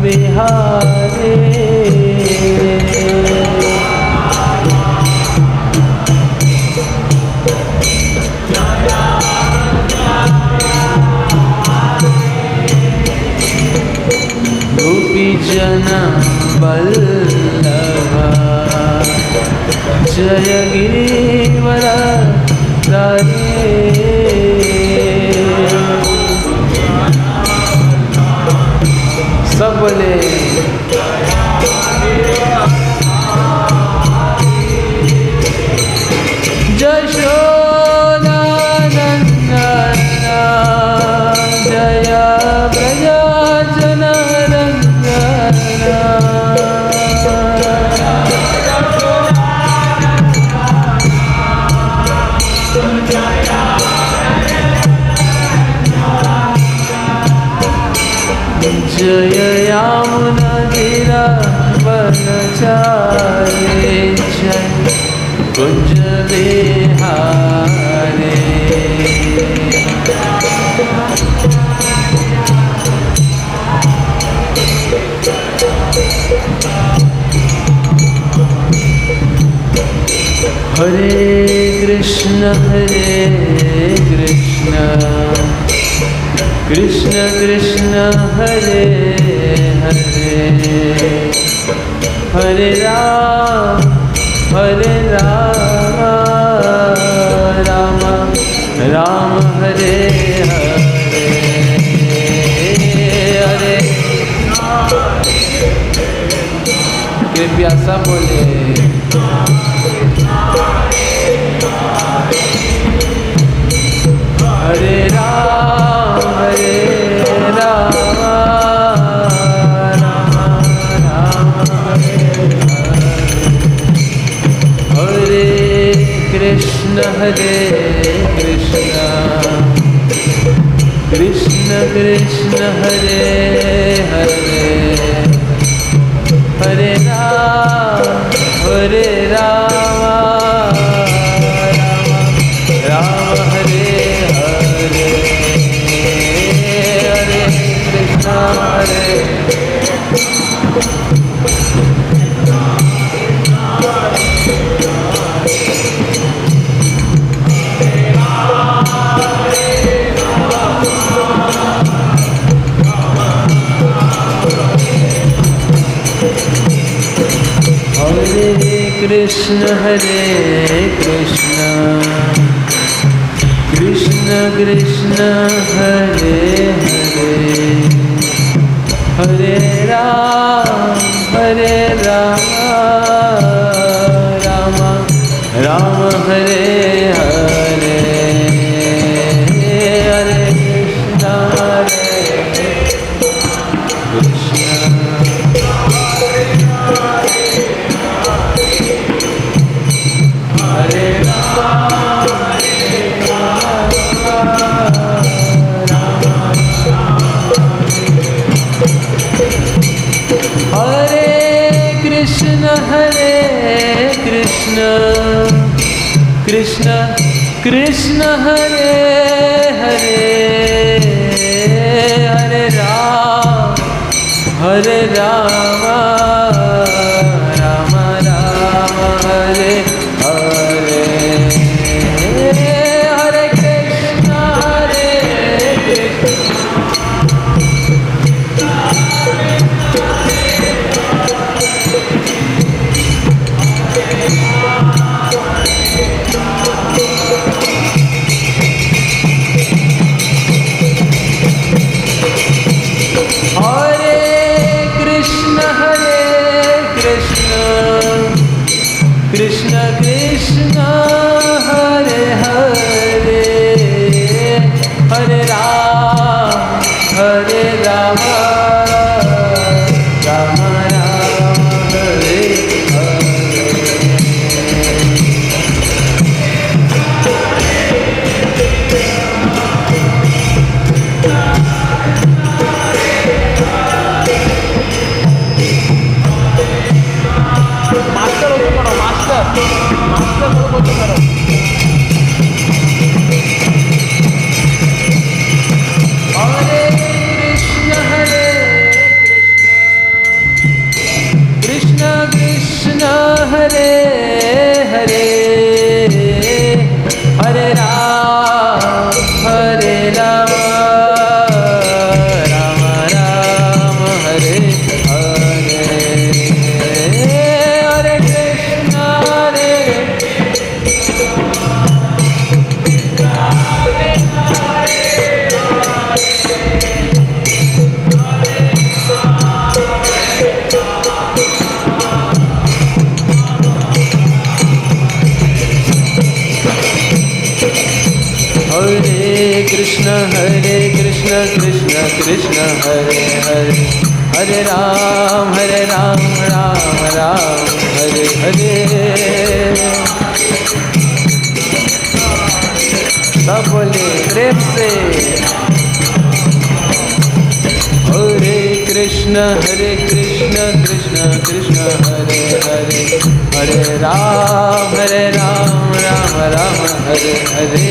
बिहारे। गोपी जन वल्लभा जय गिरिवर धारी। सब बोले यशोदानंदन जय व्रजजन रंजन। जय यमुना वनचारे जय कुंज विहारे। हरे कृष्ण कृष्ण कृष्ण हरे हरे हरे राम राम राम हरे हरे हरे। कृपया सब बोले हरे राम राम राम हरे कृष्ण कृष्ण कृष्ण हरे हरे हरे राम राम हरे हरे हरे कृष्ण हरे। कृष्ण हरे कृष्ण कृष्ण कृष्ण हरे हरे हरे राम राम राम हरे हरे हरे कृष्ण कृष्ण कृष्ण हरे हरे हरे राम राम राम हरे हरे हरे कृष्ण कृष्ण कृष्ण हरे हरे हरे राम राम राम हरे हरे मास्टर हरे कृष्ण कृष्ण कृष्ण हरे हरे हरे राम राम राम हरे हरे। सब बोले प्रेम से हरे कृष्ण कृष्ण कृष्ण हरे हरे हरे राम राम राम हरे हरे।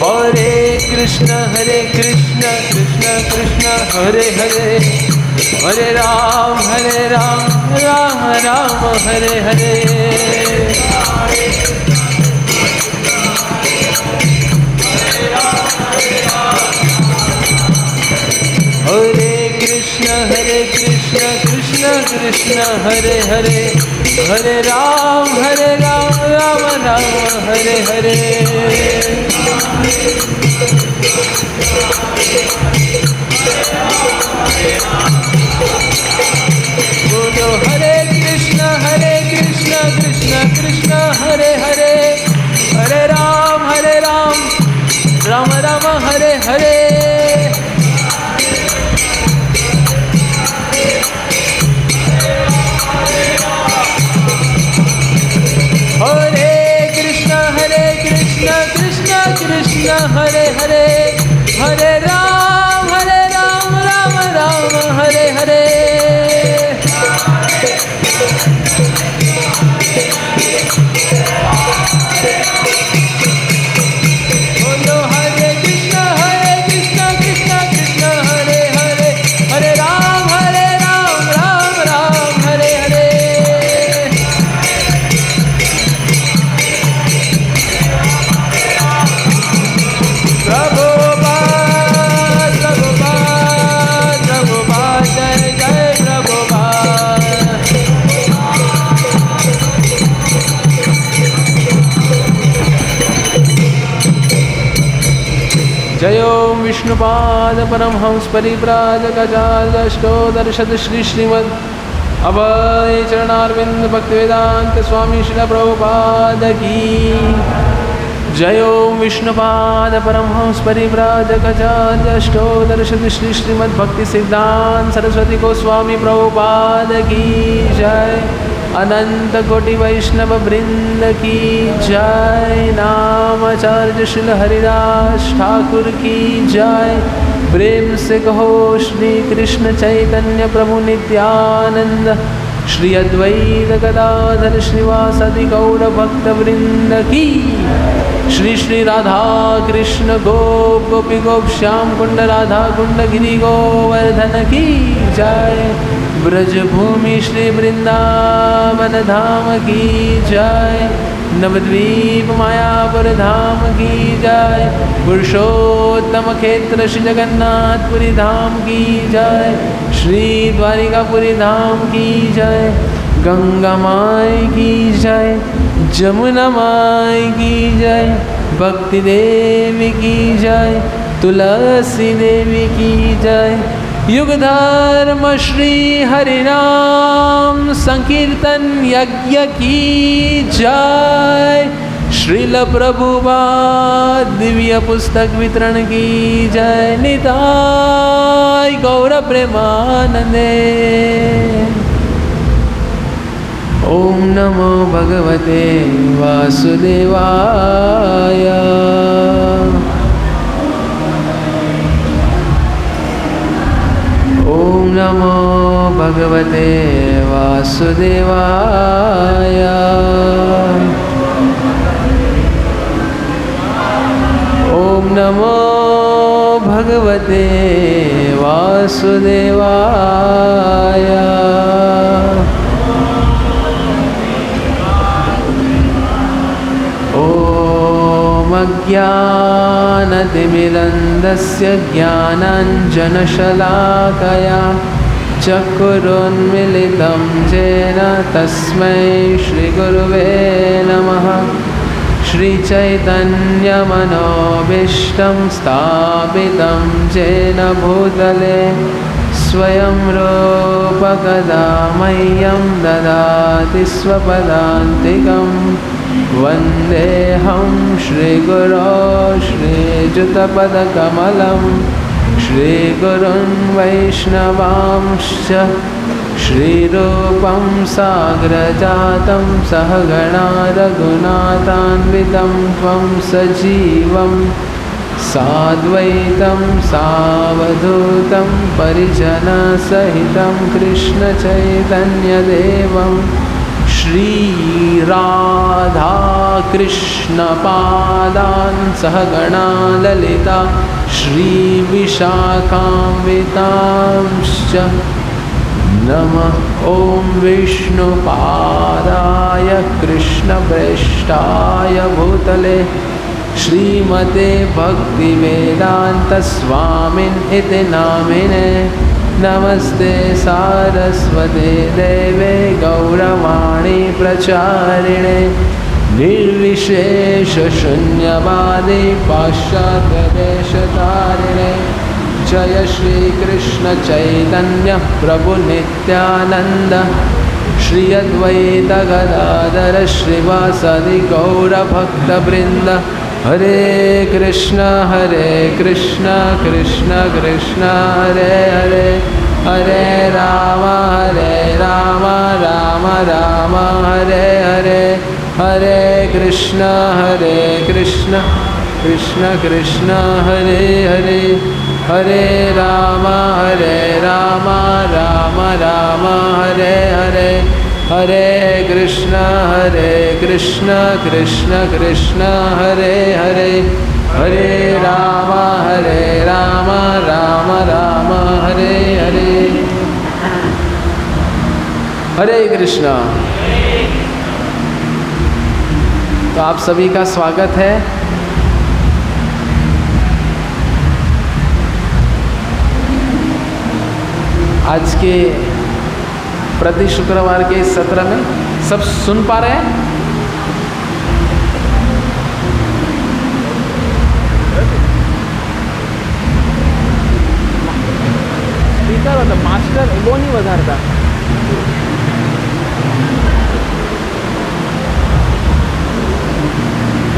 हरे कृष्ण कृष्ण कृष्ण हरे हरे हरे राम राम राम हरे हरे। हरे कृष्ण कृष्ण कृष्ण हरे हरे हरे राम राम राम हरे हरे। बोलो हरे कृष्ण कृष्ण कृष्ण हरे हरे हरे राम राम राम हरे हरे। हरे कृष्ण कृष्ण कृष्ण हरे हरे हरे राम राम राम हरे हरे। बोलो हरे कृष्ण कृष्ण कृष्ण हरे हरे हरे राम राम राम हरे हरे। प्रभुपाद प्रभुपाद प्रभुपाद जय जय प्रभुपाद। जय ओम विष्णुपाद परमहंस परिव्राजकाचार्य अष्टोत्तरशत श्री श्रीमद् अभय चरणारविंद भक्तिवेदांत स्वामी श्रील प्रभुपाद की जय ओम विष्णुपाद परमहंस परिव्राजकाचार्य अष्टोत्तरशत श्री श्रीमद् भक्ति सिद्धांत सरस्वती गोस्वामी प्रभुपाद की जय। अनंत कोटि वैष्णव वृंद की जय। नामाचार्य श्रील हरिदास ठाकुर की जय। प्रेम से कहो श्री कृष्ण चैतन्य प्रभु नित्यानंद श्री अद्वैत गदाधर श्रीवासादि गौर भक्त वृंद की। श्री श्री राधा कृष्ण गोप गोपी गोप श्याम कुंड राधा कुंड गिरि गोवर्धन की जय। ब्रजभूमि श्री वृंदावन धाम की जय। नवद्वीप मायापुर धाम की जय। पुरुषोत्तम क्षेत्र श्री जगन्नाथपुरी धाम की जय। श्री द्वारिकापुरी धाम की जय। गंगा माई की जय। जमुना माई की जय। भक्ति देवी की जय। तुलसी देवी की जय। युग धर्म श्री हरिनाम संकीर्तन यज्ञ की जय। श्रील प्रभुपाद दिव्य पुस्तक वितरण की जय। निताय गौर प्रेमानंदे। ओम नमो भगवते वासुदेवाय। ओम नमो भगवते वासुदेवाय। ओम नमो भगवते वासुदेवाय। ओम अज्ञानतिमिरन्धस्य ज्ञानाञ्जनशलाकया चक्षुरुन्मीलितं येन तस्मै श्रीगुरुवे नमः। श्रीचैतन्यमनोभीष्टं स्थापितं येन भूतले स्वयं रूप कदा मह्यं ददाति स्वपदान्तिकं वन्देऽहं श्रीगुरो श्रीयुतपदकमलं श्रीगुरुन् वैष्णवांश्च श्रीरूपं साग्रजातं सहगणा रघुनाथान्वितं त्वं सजीवं साद्वैतं सावधूतं परिजनसहितं कृष्णचैतन्यदेवं श्रीराधाकृष्णपादान् सहगणा ललिता श्रीविशाखान्वितांश्च नमः। ॐ विष्णुपादाय कृष्णप्रेष्ठाय भूतले श्रीमते भक्तिवेदान्तस्वामिन् इति नामिने नमस्ते सारस्वते देवे गौरवाणी प्रचारिणे निर्विशेषशून्यवादी पाश्चात्यदेशतारिणे जय श्री कृष्ण चैतन्य प्रभु नित्यानंद श्री अद्वैत गदाधर श्रीवासदि गौरभक्तवृंद हरे कृष्ण कृष्ण कृष्ण हरे हरे हरे राम राम राम हरे हरे हरे कृष्ण कृष्ण कृष्ण हरे हरे हरे राम राम राम हरे हरे हरे कृष्ण कृष्ण कृष्ण हरे हरे हरे राम राम राम हरे हरे हरे कृष्ण। तो आप सभी का स्वागत है। आज के प्रति शुक्रवार के इस सत्र में सब सुन पा रहे हैं? स्पीकर होता मास्टर वो नहीं वधारता।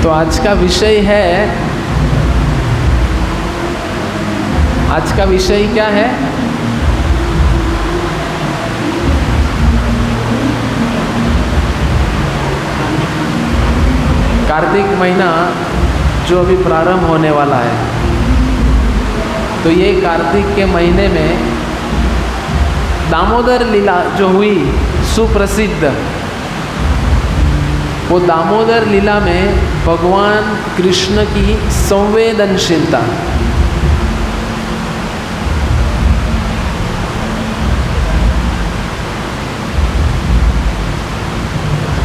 तो आज का विषय है, आज का विषय क्या है? कार्तिक महीना जो अभी प्रारंभ होने वाला है। तो ये कार्तिक के महीने में दामोदर लीला जो हुई सुप्रसिद्ध, वो दामोदर लीला में भगवान कृष्ण की संवेदनशीलता,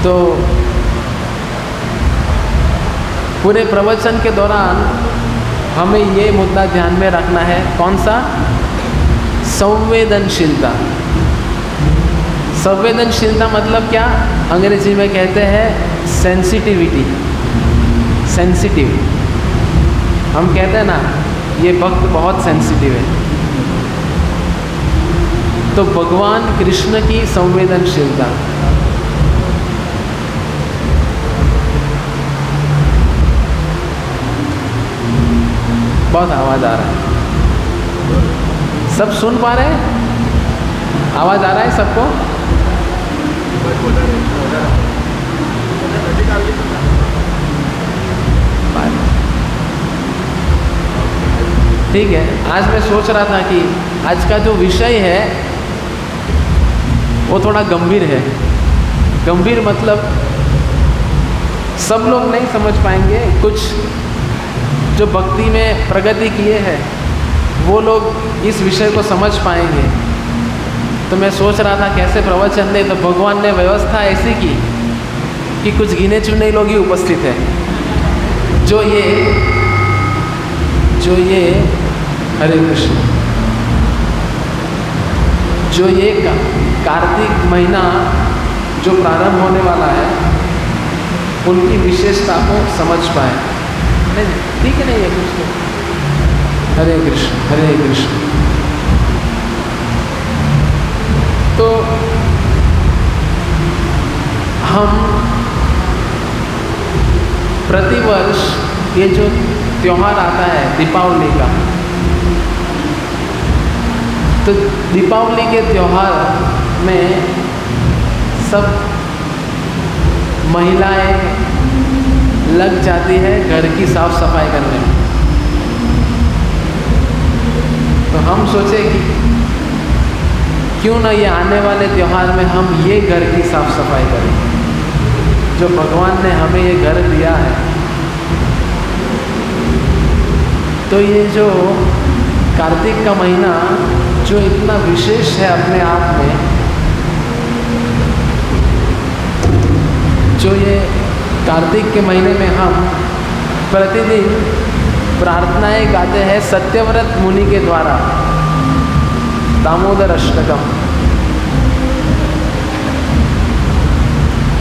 तो पूरे प्रवचन के दौरान हमें ये मुद्दा ध्यान में रखना है। कौन सा? संवेदनशीलता। संवेदनशीलता मतलब क्या? अंग्रेजी में कहते हैं सेंसिटिविटी। सेंसिटिव, हम कहते हैं ना ये भक्त बहुत सेंसिटिव है। तो भगवान कृष्ण की संवेदनशीलता, बहुत आवाज आ रहा है, सब सुन पा रहे हैं? आवाज आ रहा है सबको? ठीक है। आज मैं सोच रहा था कि आज का जो विषय है वो थोड़ा गंभीर है। गंभीर मतलब सब लोग नहीं समझ पाएंगे, कुछ जो भक्ति में प्रगति किए हैं वो लोग इस विषय को समझ पाएंगे। तो मैं सोच रहा था कैसे प्रवचन दे, तो भगवान ने व्यवस्था ऐसी की कि कुछ गिने चुने लोग ही उपस्थित हैं जो ये हरे कृष्ण, जो ये कार्तिक महीना जो प्रारंभ होने वाला है उनकी विशेषता को समझ पाए। ठीक है नहीं है कृष्ण? हरे कृष्ण हरे कृष्ण। तो हम प्रतिवर्ष ये जो त्योहार आता है दीपावली का, तो दीपावली के त्योहार में सब महिलाएं लग जाती है घर की साफ सफाई करने में। तो हम सोचे कि क्यों ना ये आने वाले त्योहार में हम ये घर की साफ सफाई करें, जो भगवान ने हमें ये घर दिया है। तो ये जो कार्तिक का महीना जो इतना विशेष है अपने आप में, जो ये कार्तिक के महीने में हम प्रतिदिन प्रार्थनाएं गाते हैं सत्यव्रत मुनि के द्वारा, दामोदर अष्टकम।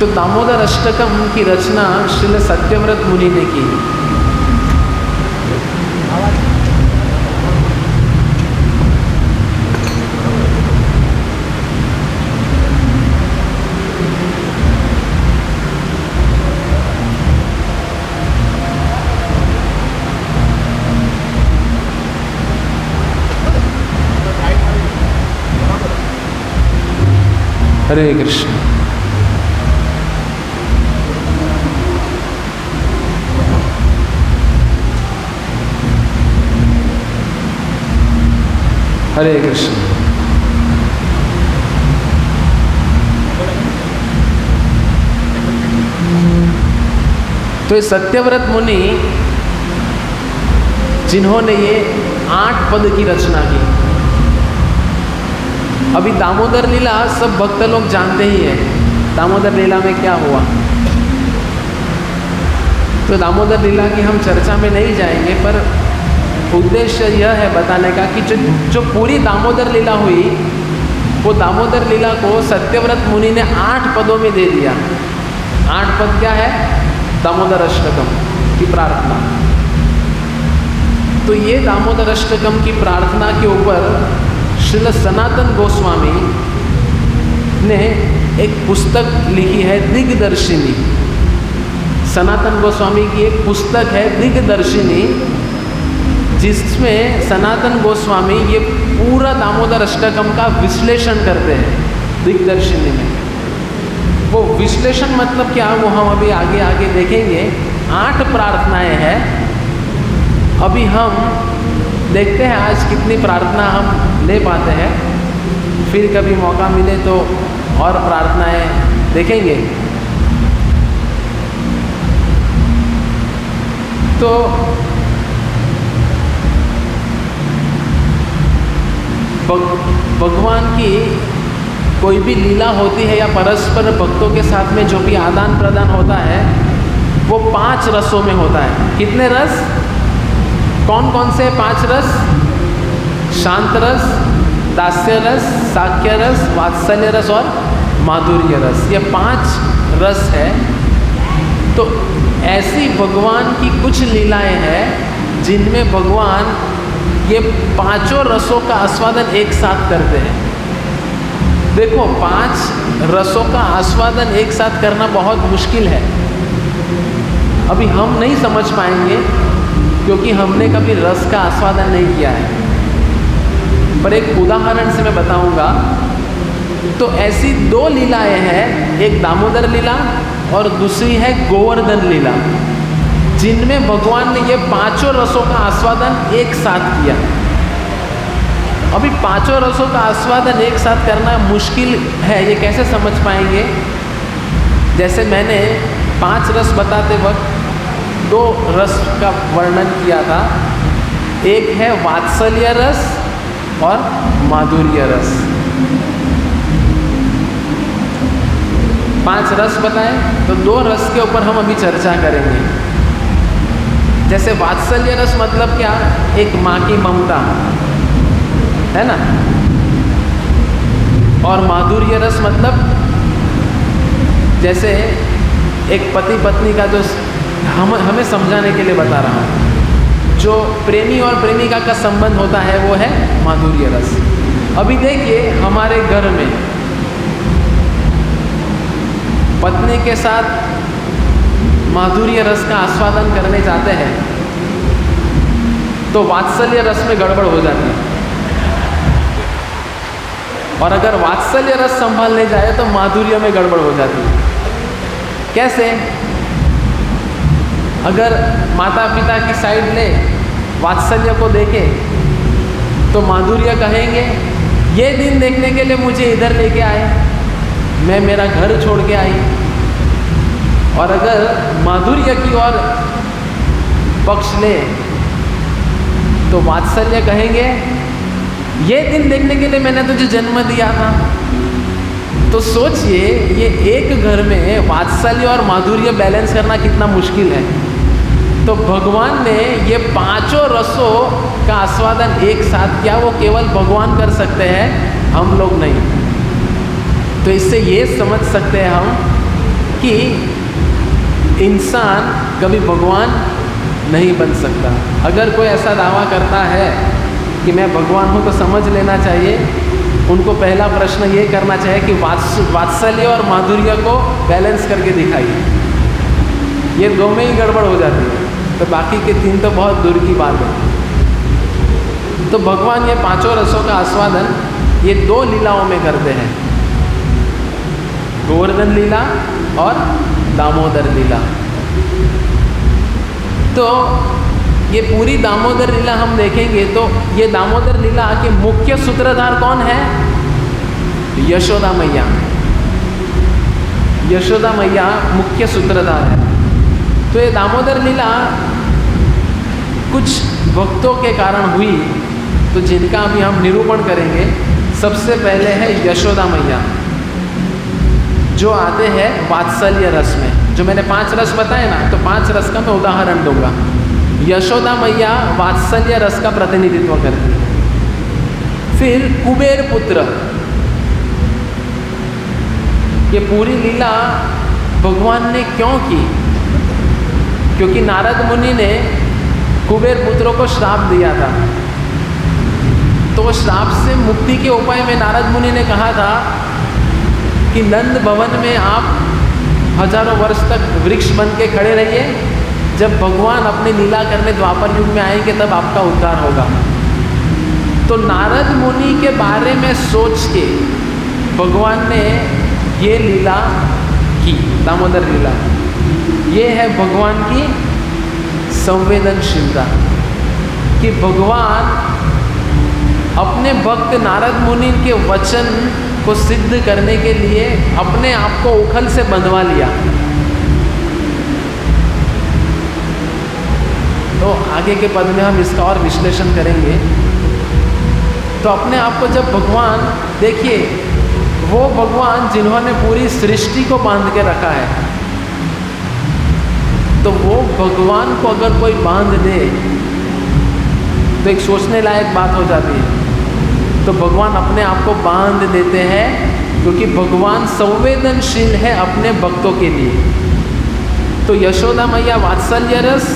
तो दामोदर अष्टकम की रचना श्रील सत्यव्रत मुनि ने की। हरे कृष्ण। हरे कृष्ण। तो ये सत्यव्रत मुनि जिन्होंने ये 8 पद की रचना की। अभी दामोदर लीला सब भक्त लोग जानते ही है, दामोदर लीला में क्या हुआ। तो दामोदर लीला की हम चर्चा में नहीं जाएंगे, पर उद्देश्य यह है बताने का कि जो पूरी दामोदर लीला हुई, वो दामोदर लीला को सत्यव्रत मुनि ने 8 पदों में दे दिया। 8 पद क्या है? दामोदर अष्टकम की प्रार्थना। तो ये दामोदर अष्टकम की प्रार्थना के ऊपर श्रील सनातन गोस्वामी ने एक पुस्तक लिखी है, दिग्दर्शिनी। सनातन गोस्वामी की एक पुस्तक है दिग्दर्शिनी, जिसमें सनातन गोस्वामी ये पूरा दामोदर अष्टकम का विश्लेषण करते हैं। दिग्दर्शिनी में वो विश्लेषण मतलब क्या, वो हम अभी आगे आगे देखेंगे। 8 प्रार्थनाएं हैं। अभी हम देखते हैं आज कितनी प्रार्थना हम ले पाते हैं, फिर कभी मौका मिले तो और प्रार्थनाएं देखेंगे। तो भगवान की कोई भी लीला होती है या परस्पर भक्तों के साथ में जो भी आदान प्रदान होता है, वो 5 रसों में होता है। कितने रस? कौन कौन से 5 रस? शांत रस, दास्य रस, साख्य रस, वात्सल्य रस और माधुर्य रस। ये 5 रस है। तो ऐसी भगवान की कुछ लीलाएं हैं जिनमें भगवान ये 5 रसों का आस्वादन एक साथ करते हैं। देखो, 5 रसों का आस्वादन एक साथ करना बहुत मुश्किल है। अभी हम नहीं समझ पाएंगे क्योंकि हमने कभी रस का आस्वादन नहीं किया है, पर एक उदाहरण से मैं बताऊंगा। तो ऐसी 2 लीलाएं हैं, एक दामोदर लीला और दूसरी है गोवर्धन लीला, जिनमें भगवान ने ये 5 रसों का आस्वादन एक साथ किया। अभी 5 रसों का आस्वादन एक साथ करना मुश्किल है, ये कैसे समझ पाएंगे? जैसे मैंने 5 रस बताते वक्त 2 रस का वर्णन किया था। एक है वात्सल्य रस और माधुर्य रस। 5 रस बताएं, तो 2 रस के ऊपर हम अभी चर्चा करेंगे। जैसे वात्सल्य रस मतलब क्या? एक माँ की ममता है ना। और माधुर्य रस मतलब जैसे एक पति पत्नी का जो हमें समझाने के लिए बता रहा हूँ, जो प्रेमी और प्रेमिका का संबंध होता है वो है माधुर्य रस। अभी देखिए, हमारे घर में पत्नी के साथ माधुर्य रस का आस्वादन करने जाते हैं तो वात्सल्य रस में गड़बड़ हो जाती है, और अगर वात्सल्य रस संभालने जाए तो माधुर्य में गड़बड़ हो जाती है। कैसे? अगर माता पिता की साइड ले वात्सल्य को देखे तो माधुर्य कहेंगे ये दिन देखने के लिए मुझे इधर लेके आए, मैं मेरा घर छोड़ के आई। और अगर माधुर्य की ओर पक्ष ले तो वात्सल्य कहेंगे ये दिन देखने के लिए मैंने तुझे जन्म दिया था। तो सोचिए ये एक घर में वात्सल्य और माधुर्य बैलेंस करना कितना मुश्किल है। तो भगवान ने ये पांचों रसों का आस्वादन एक साथ किया, वो केवल भगवान कर सकते हैं, हम लोग नहीं। तो इससे ये समझ सकते हैं हम कि इंसान कभी भगवान नहीं बन सकता। अगर कोई ऐसा दावा करता है कि मैं भगवान हूँ तो समझ लेना चाहिए, उनको पहला प्रश्न ये करना चाहिए कि वात्सल्य और माधुर्य को बैलेंस करके दिखाइए। ये दो में ही गड़बड़ हो जाती है तो बाकी के तीन तो बहुत दूर की बात है। तो भगवान ये पांचों रसों का आस्वादन ये दो लीलाओं में करते हैं, गोवर्धन लीला और दामोदर लीला। तो ये पूरी दामोदर लीला हम देखेंगे तो ये दामोदर लीला के मुख्य सूत्रधार कौन है? यशोदा मैया। यशोदा मैया मुख्य सूत्रधार है। तो ये दामोदर लीला कुछ भक्तों के कारण हुई, तो जिनका अभी हम निरूपण करेंगे। सबसे पहले है यशोदा मैया, जो आते हैं वात्सल्य रस में। जो मैंने 5 रस बताए ना, तो 5 रस का मैं उदाहरण दूंगा। यशोदा मैया वात्सल्य रस का प्रतिनिधित्व करती है। फिर कुबेर पुत्र, ये पूरी लीला भगवान ने क्यों की? क्योंकि नारद मुनि ने कुबेर पुत्रों को श्राप दिया था। तो श्राप से मुक्ति के उपाय में नारद मुनि ने कहा था कि नंद भवन में आप हजारों वर्ष तक वृक्ष बन के खड़े रहिए, जब भगवान अपनी लीला करने द्वापर युग में आएंगे तब आपका उद्धार होगा। तो नारद मुनि के बारे में सोच के भगवान ने ये लीला की, दामोदर लीला। ये है भगवान की संवेदनशीलता कि भगवान अपने भक्त नारद मुनि के वचन को सिद्ध करने के लिए अपने आप को उखल से बंधवा लिया। तो आगे के पद में हम इसका और विश्लेषण करेंगे। तो अपने आप को जब भगवान, देखिए वो भगवान जिन्होंने पूरी सृष्टि को बांध के रखा है, तो वो भगवान को अगर कोई बांध दे तो एक सोचने लायक बात हो जाती है। तो भगवान अपने आप को बांध देते हैं क्योंकि भगवान संवेदनशील है अपने भक्तों के लिए। तो यशोदा मैया वात्सल्य रस,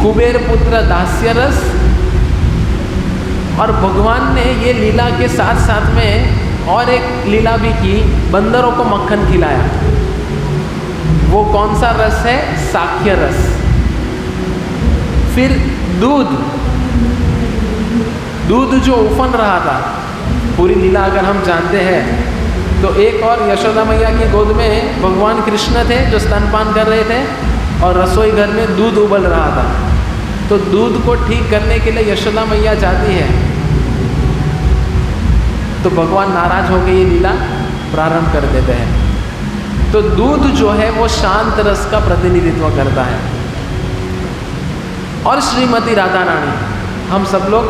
कुबेर पुत्र दास्य रस, और भगवान ने ये लीला के साथ साथ में और एक लीला भी की, बंदरों को मक्खन खिलाया। वो कौन सा रस है? साक्ष्य रस। फिर दूध जो उफन रहा था, पूरी लीला अगर हम जानते हैं तो एक और यशोदा मैया की गोद में भगवान कृष्ण थे जो स्तनपान कर रहे थे, और रसोई घर में दूध उबल रहा था। तो दूध को ठीक करने के लिए यशोदा मैया जाती है, तो भगवान नाराज होकर ये लीला प्रारंभ कर देते हैं। तो दूध जो है वो शांत रस का प्रतिनिधित्व करता है। और श्रीमती राधा रानी हम सब लोग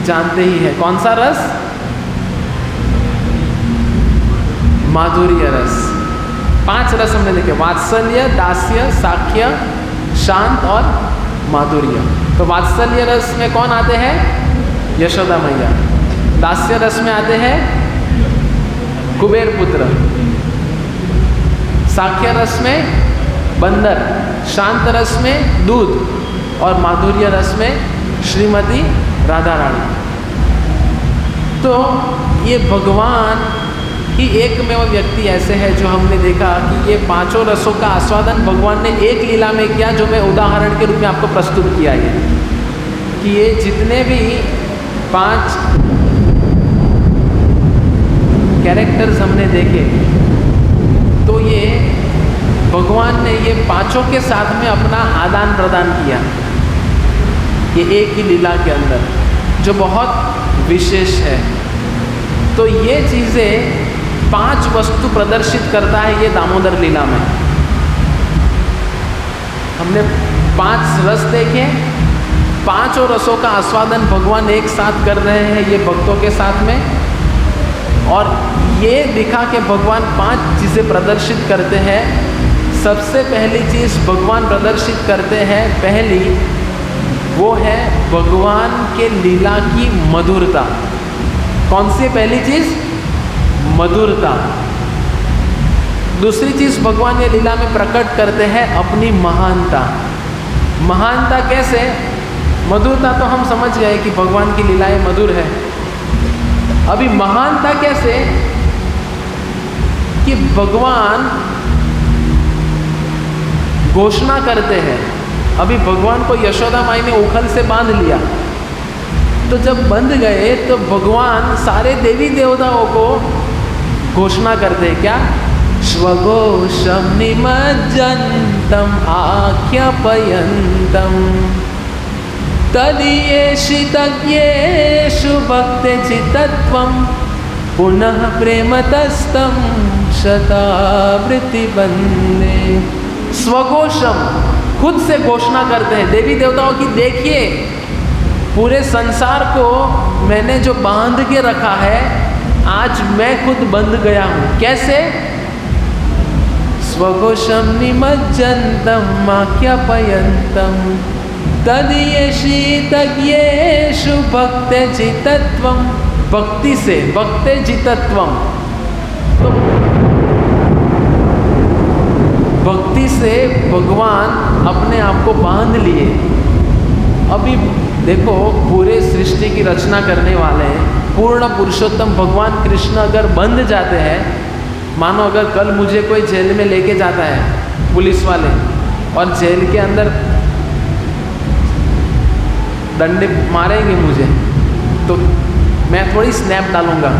जानते ही हैं, कौन सा रस? माधुर्य रस। 5 रस हमने देखे, वात्सल्य, दास्य, साक्ष्य, शांत और माधुर्य। तो वात्सल्य रस में कौन आते हैं? यशोदा मैया। दास्य रस में आते हैं कुबेर पुत्र, साक्ष्य रस में बंदर, शांत रस में दूध, और माधुर्य रस में श्रीमती राधा रानी। तो ये भगवान कि एक में वो व्यक्ति ऐसे है जो हमने देखा कि ये पांचों रसों का आस्वादन भगवान ने एक लीला में किया, जो मैं उदाहरण के रूप में आपको प्रस्तुत किया है कि ये जितने भी 5 कैरेक्टर्स हमने देखे, तो ये भगवान ने ये पांचों के साथ में अपना आदान प्रदान किया ये एक ही लीला के अंदर, जो बहुत विशेष है। तो ये चीज़ें 5 वस्तु प्रदर्शित करता है ये दामोदर लीला में। हमने 5 रस देखे, 5 रसों का आस्वादन भगवान एक साथ कर रहे हैं ये भक्तों के साथ में, और ये दिखा कि भगवान 5 चीज़ें प्रदर्शित करते हैं। सबसे पहली चीज़ भगवान प्रदर्शित करते हैं, पहली वो है भगवान के लीला की मधुरता। कौन सी पहली चीज़? मधुरता। दूसरी चीज़ भगवान ये लीला में प्रकट करते हैं अपनी महानता। महानता कैसे? मधुरता तो हम समझ गए कि भगवान की लीलाएं मधुर है। अभी महानता कैसे? कि भगवान घोषणा करते हैं। अभी भगवान को यशोदा माई ने उखल से बांध लिया, तो जब बंध गए तो भगवान सारे देवी देवताओं को घोषणा करते हैं क्या? स्वघोषम निमज्जन्तं आख्यापयन्तं तदीयेषु भक्तिचित्तत्वं पुनः प्रेमतस्तं शतावृत्ति बंदे। स्वघोषम, खुद से घोषणा करते हैं देवी देवताओं की, देखिए पूरे संसार को मैंने जो बांध के रखा है, आज मैं खुद बंध गया हूँ। कैसे? स्वघोषम निमज्जन्तं आख्यापयन्तं तदीयेषु भक्तिचित्तत्वं। भक्ति से, भक्तिचित्तत्वं, तो भक्ति से भगवान अपने आप को बांध लिए। अभी देखो पूरे सृष्टि की रचना करने वाले हैं पूर्ण पुरुषोत्तम भगवान कृष्ण अगर बंध जाते हैं, मानो अगर कल मुझे कोई जेल में लेके जाता है पुलिस वाले, और जेल के अंदर डंडे मारेंगे मुझे, तो मैं थोड़ी स्नैप डालूंगा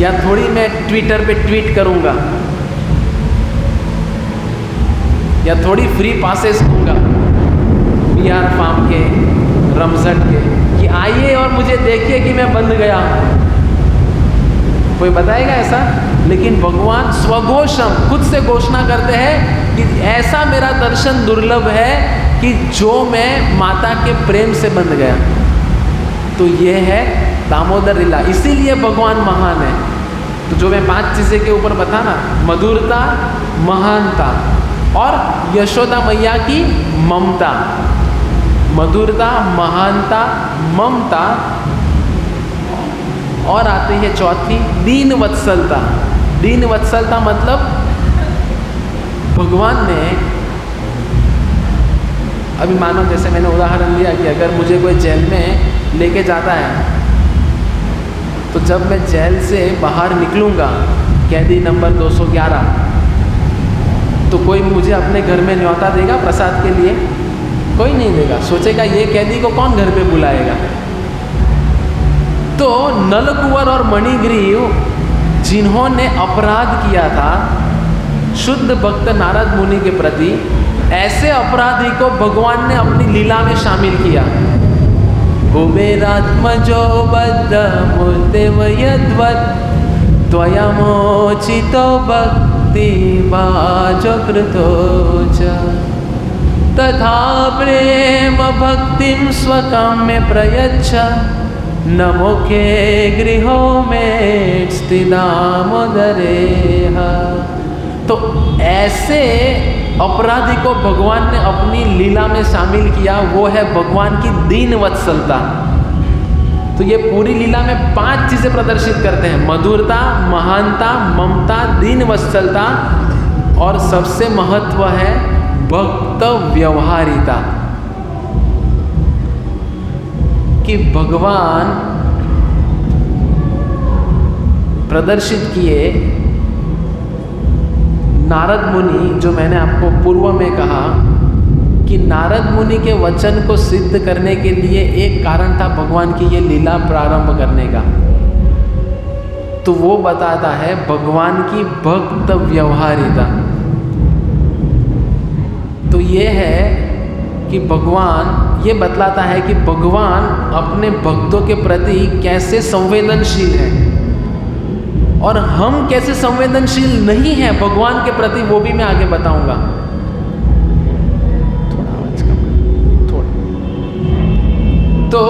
या थोड़ी मैं ट्विटर पे ट्वीट करूंगा या थोड़ी फ्री पासेस दूंगा PR फार्म के, रमसट के, कि आइए और मुझे देखिए कि मैं बंध गया हूँ। कोई बताएगा ऐसा? लेकिन भगवान स्वघोषम, खुद से घोषणा करते हैं कि ऐसा मेरा दर्शन दुर्लभ है कि जो मैं माता के प्रेम से बंध गया। तो ये है दामोदर लीला, इसीलिए भगवान महान है। तो जो मैं 5 चीज़ें के ऊपर बता ना, मधुरता, महानता और यशोदा मैया की ममता। मधुरता, महानता, ममता, और आती है चौथी दीन वत्सलता। दीन वत्सलता मतलब भगवान ने, अभी मानो जैसे मैंने उदाहरण दिया कि अगर मुझे कोई जेल में लेके जाता है, तो जब मैं जेल से बाहर निकलूँगा, कैदी नंबर 211, तो कोई मुझे अपने घर में न्योता देगा प्रसाद के लिए? कोई नहीं देगा। सोचेगा ये कैदी को कौन घर पे बुलाएगा। तो नलकुंवर और मणिग्रीव जिन्होंने अपराध किया था शुद्ध भक्त नारद मुनि के प्रति, ऐसे अपराधी को भगवान ने अपनी लीला में शामिल किया। कुबेरात्मजो बद्ध मूर्तिर्यद्वत् त्वयमोचितो भक्ति भाजो कृतो च तथा प्रेम भक्तिं स्वकाम्य प्रयच्छ न मुखे गृहो में स्थिदामोदरेह। तो ऐसे अपराधी को भगवान ने अपनी लीला में शामिल किया, वो है भगवान की दीन वत्सलता। तो ये पूरी लीला में 5 चीज़ें प्रदर्शित करते हैं, मधुरता, महानता, ममता, दीन वत्सलता, और सबसे महत्व है भक्त व्यवहारिता। कि भगवान प्रदर्शित किए नारद मुनि, जो मैंने आपको पूर्व में कहा कि नारद मुनि के वचन को सिद्ध करने के लिए एक कारण था भगवान की ये लीला प्रारंभ करने का। तो वो बताता है भगवान की भक्त व्यवहारिता। तो ये है कि भगवान ये बतलाता है कि भगवान अपने भक्तों के प्रति कैसे संवेदनशील है, और हम कैसे संवेदनशील नहीं हैं भगवान के प्रति, वो भी मैं आगे बताऊंगा। थोड़ा आवाज कम, थोड़ा। तो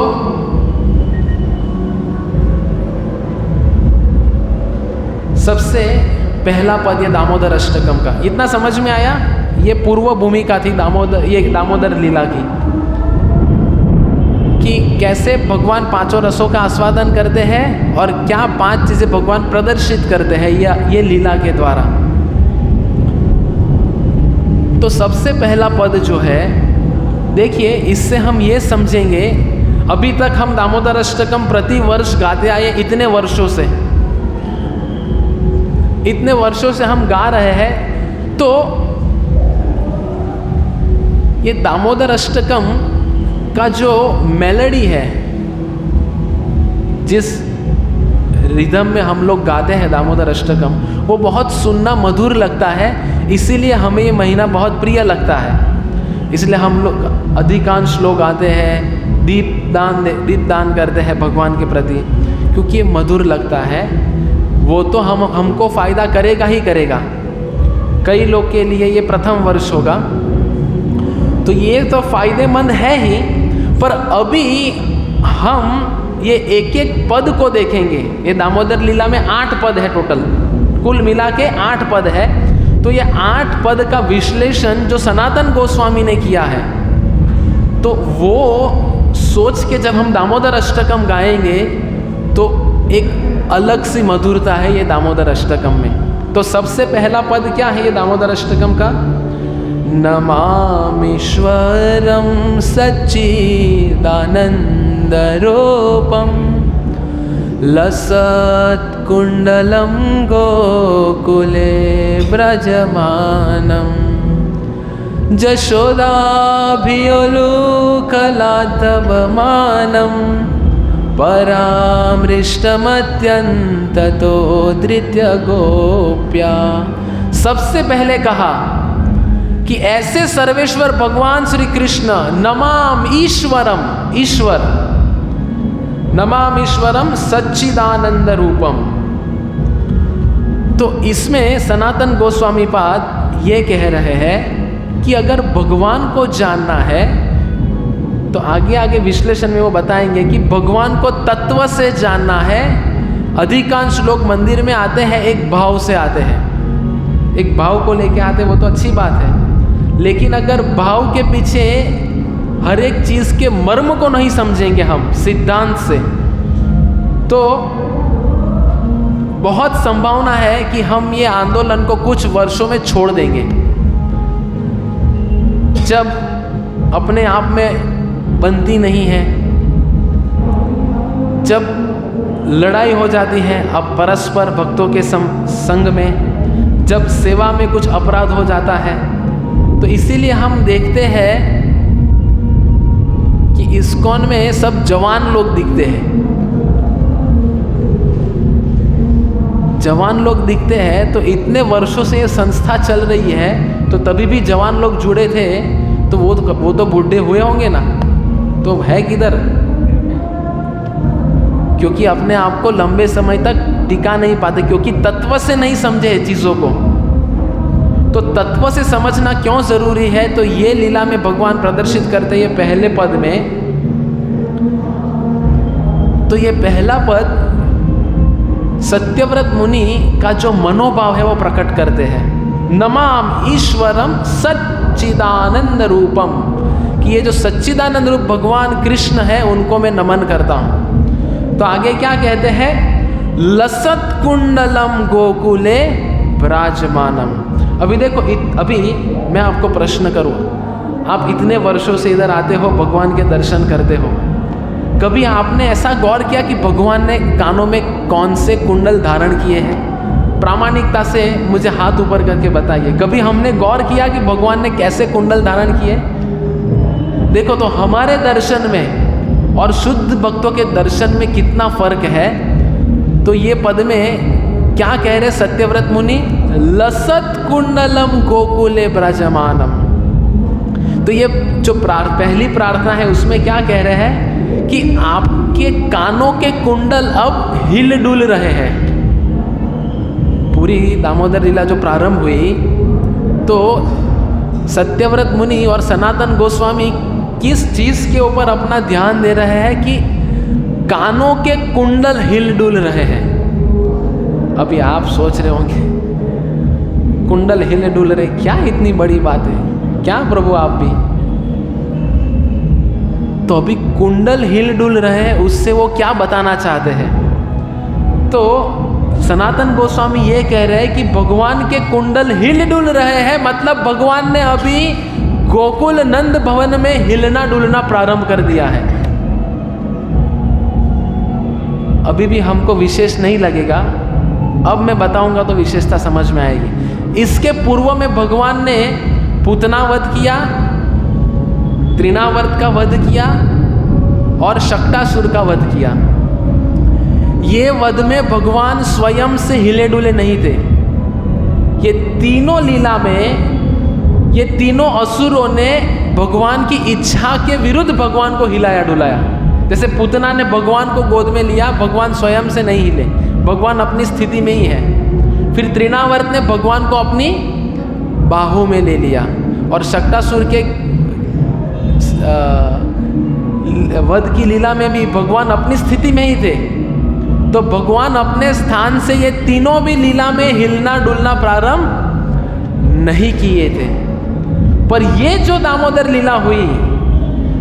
सबसे पहला पद ये दामोदर अष्टकम का, इतना समझ में आया? ये पूर्व भूमिका थी दामोदर लीला की, कि कैसे भगवान पांचों रसों का आस्वादन करते हैं और क्या 5 चीजें भगवान प्रदर्शित करते हैं ये लीला के द्वारा। तो सबसे पहला पद जो है, देखिए इससे हम ये समझेंगे, अभी तक हम दामोदर अष्टकम प्रति वर्ष गाते आए, इतने वर्षों से हम गा रहे हैं। तो ये दामोदर अष्टकम का जो मेलोडी है, जिस रिदम में हम लोग गाते हैं दामोदर अष्टकम, वो बहुत सुनना मधुर लगता है, इसीलिए हमें ये महीना बहुत प्रिय लगता है। इसलिए हम लोग अधिकांश लोग आते हैं, दीपदान करते हैं भगवान के प्रति, क्योंकि ये मधुर लगता है। वो तो हमको फ़ायदा करेगा ही करेगा, कई लोग के लिए ये प्रथम वर्ष होगा, तो ये तो फायदेमंद है ही। पर अभी हम ये एक एक पद को देखेंगे। ये दामोदर लीला में 8 पद है टोटल, कुल मिला के 8 पद है। तो ये 8 पद का विश्लेषण जो सनातन गोस्वामी ने किया है, तो वो सोच के जब हम दामोदर अष्टकम गाएंगे तो एक अलग सी मधुरता है ये दामोदर अष्टकम में। तो सबसे पहला पद क्या है ये दामोदर अष्टकम का? नमामीश्वरं सच्चिदानन्दरूपं लसत्कुण्डलं गोकुले व्रजमानं जशोदाभियोलुकलातवमानं परामृष्टमत्यन्ततो धृत्य गोप्या। सबसे पहले कहा कि ऐसे सर्वेश्वर भगवान श्री कृष्ण नमाम ईश्वरम, ईश्वर नमाम ईश्वरम सच्चिदानंद रूपम। तो इसमें सनातन गोस्वामी पाद ये कह रहे हैं कि अगर भगवान को जानना है तो आगे विश्लेषण में वो बताएंगे कि भगवान को तत्व से जानना है। अधिकांश लोग मंदिर में आते हैं, एक भाव से आते हैं, एक भाव को लेके आते हैं, वो तो अच्छी बात है। लेकिन अगर भाव के पीछे हर एक चीज के मर्म को नहीं समझेंगे हम सिद्धांत से, तो बहुत संभावना है कि हम ये आंदोलन को कुछ वर्षों में छोड़ देंगे। जब अपने आप में बनती नहीं है, जब लड़ाई हो जाती है अब परस्पर भक्तों के संग में, जब सेवा में कुछ अपराध हो जाता है, तो इसीलिए हम देखते हैं कि इस्कॉन में सब जवान लोग दिखते हैं। जवान लोग दिखते हैं तो इतने वर्षों से ये संस्था चल रही है, तो तभी भी जवान लोग जुड़े थे, तो वो तो बूढ़े हुए होंगे ना, तो है किधर? क्योंकि अपने आप को लंबे समय तक टिका नहीं पाते, क्योंकि तत्व से नहीं समझे चीज़ों को। तो तत्व से समझना क्यों जरूरी है, तो ये लीला में भगवान प्रदर्शित करते हैं पहले पद में। तो ये पहला पद सत्यव्रत मुनि का जो मनोभाव है वो प्रकट करते हैं। नमाम ईश्वरम सच्चिदानंद रूपम, कि ये जो सच्चिदानंद रूप भगवान कृष्ण है उनको मैं नमन करता हूँ। तो आगे क्या कहते हैं? लसत कुंडलम गोकुले विराजमानम। अभी देखो, अभी मैं आपको प्रश्न करूँ, आप इतने वर्षों से इधर आते हो, भगवान के दर्शन करते हो, कभी आपने ऐसा गौर किया कि भगवान ने कानों में कौन से कुंडल धारण किए हैं? प्रामाणिकता से मुझे हाथ ऊपर करके बताइए, कभी हमने गौर किया कि भगवान ने कैसे कुंडल धारण किए? देखो तो हमारे दर्शन में और शुद्ध भक्तों के दर्शन में कितना फर्क है। तो ये पद में क्या कह रहे सत्यव्रत मुनि? लसत कुंडलम गोकुले ब्रजमानम। तो ये जो पहली प्रार्थना है उसमें क्या कह रहे हैं कि आपके कानों के कुंडल अब हिल डुल रहे हैं। पूरी दामोदर लीला जो प्रारंभ हुई तो सत्यव्रत मुनि और सनातन गोस्वामी किस चीज के ऊपर अपना ध्यान दे रहे हैं कि कानों के कुंडल हिल डुल रहे हैं। अभी आप सोच रहे होंगे कुंडल हिल डुल रहे, क्या इतनी बड़ी बात है क्या प्रभु आप भी? तो अभी कुंडल हिल डुल रहे हैं, उससे वो क्या बताना चाहते हैं? तो सनातन गोस्वामी ये कह रहे हैं कि भगवान के कुंडल हिल डुल रहे हैं, मतलब भगवान ने अभी गोकुल नंद भवन में हिलना डुलना प्रारंभ कर दिया है। अभी भी हमको विशेष नहीं लगेगा, अब मैं बताऊंगा तो विशेषता समझ में आएगी। इसके पूर्व में भगवान ने पूतना वध किया, तृणावर्त का वध किया और शक्टासुर का वध किया। ये वध में भगवान स्वयं से हिले डुले नहीं थे। ये तीनों लीला में ये तीनों असुरों ने भगवान की इच्छा के विरुद्ध भगवान को हिलाया डुलाया। जैसे पूतना ने भगवान को गोद में लिया, भगवान स्वयं से नहीं हिले, भगवान अपनी स्थिति में ही है। फिर तृणावर्त ने भगवान को अपनी बाहों में ले लिया और शक्टासुर के वध की लीला में भी भगवान अपनी स्थिति में ही थे। तो भगवान अपने स्थान से ये तीनों भी लीला में हिलना डुलना प्रारंभ नहीं किए थे। पर ये जो दामोदर लीला हुई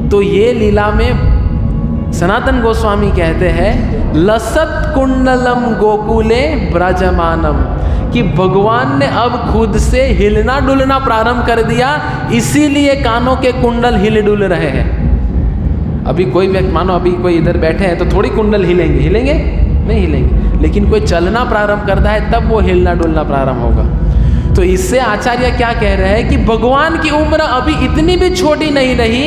तो ये लीला में सनातन गोस्वामी कहते हैं लसत कुंडलम गोकुले ब्रजमानम, कि भगवान ने अब खुद से हिलना डुलना प्रारंभ कर दिया, इसीलिए कानों के कुंडल हिल डुल रहे हैं। अभी कोई व्यक्ति, मानो अभी कोई इधर बैठे हैं तो थोड़ी कुंडल हिलेंगे? हिलेंगे नहीं हिलेंगे, लेकिन कोई चलना प्रारंभ करता है तब वो हिलना डुलना प्रारंभ होगा। तो इससे आचार्य क्या कह रहे हैं कि भगवान की उम्र अभी इतनी भी छोटी नहीं रही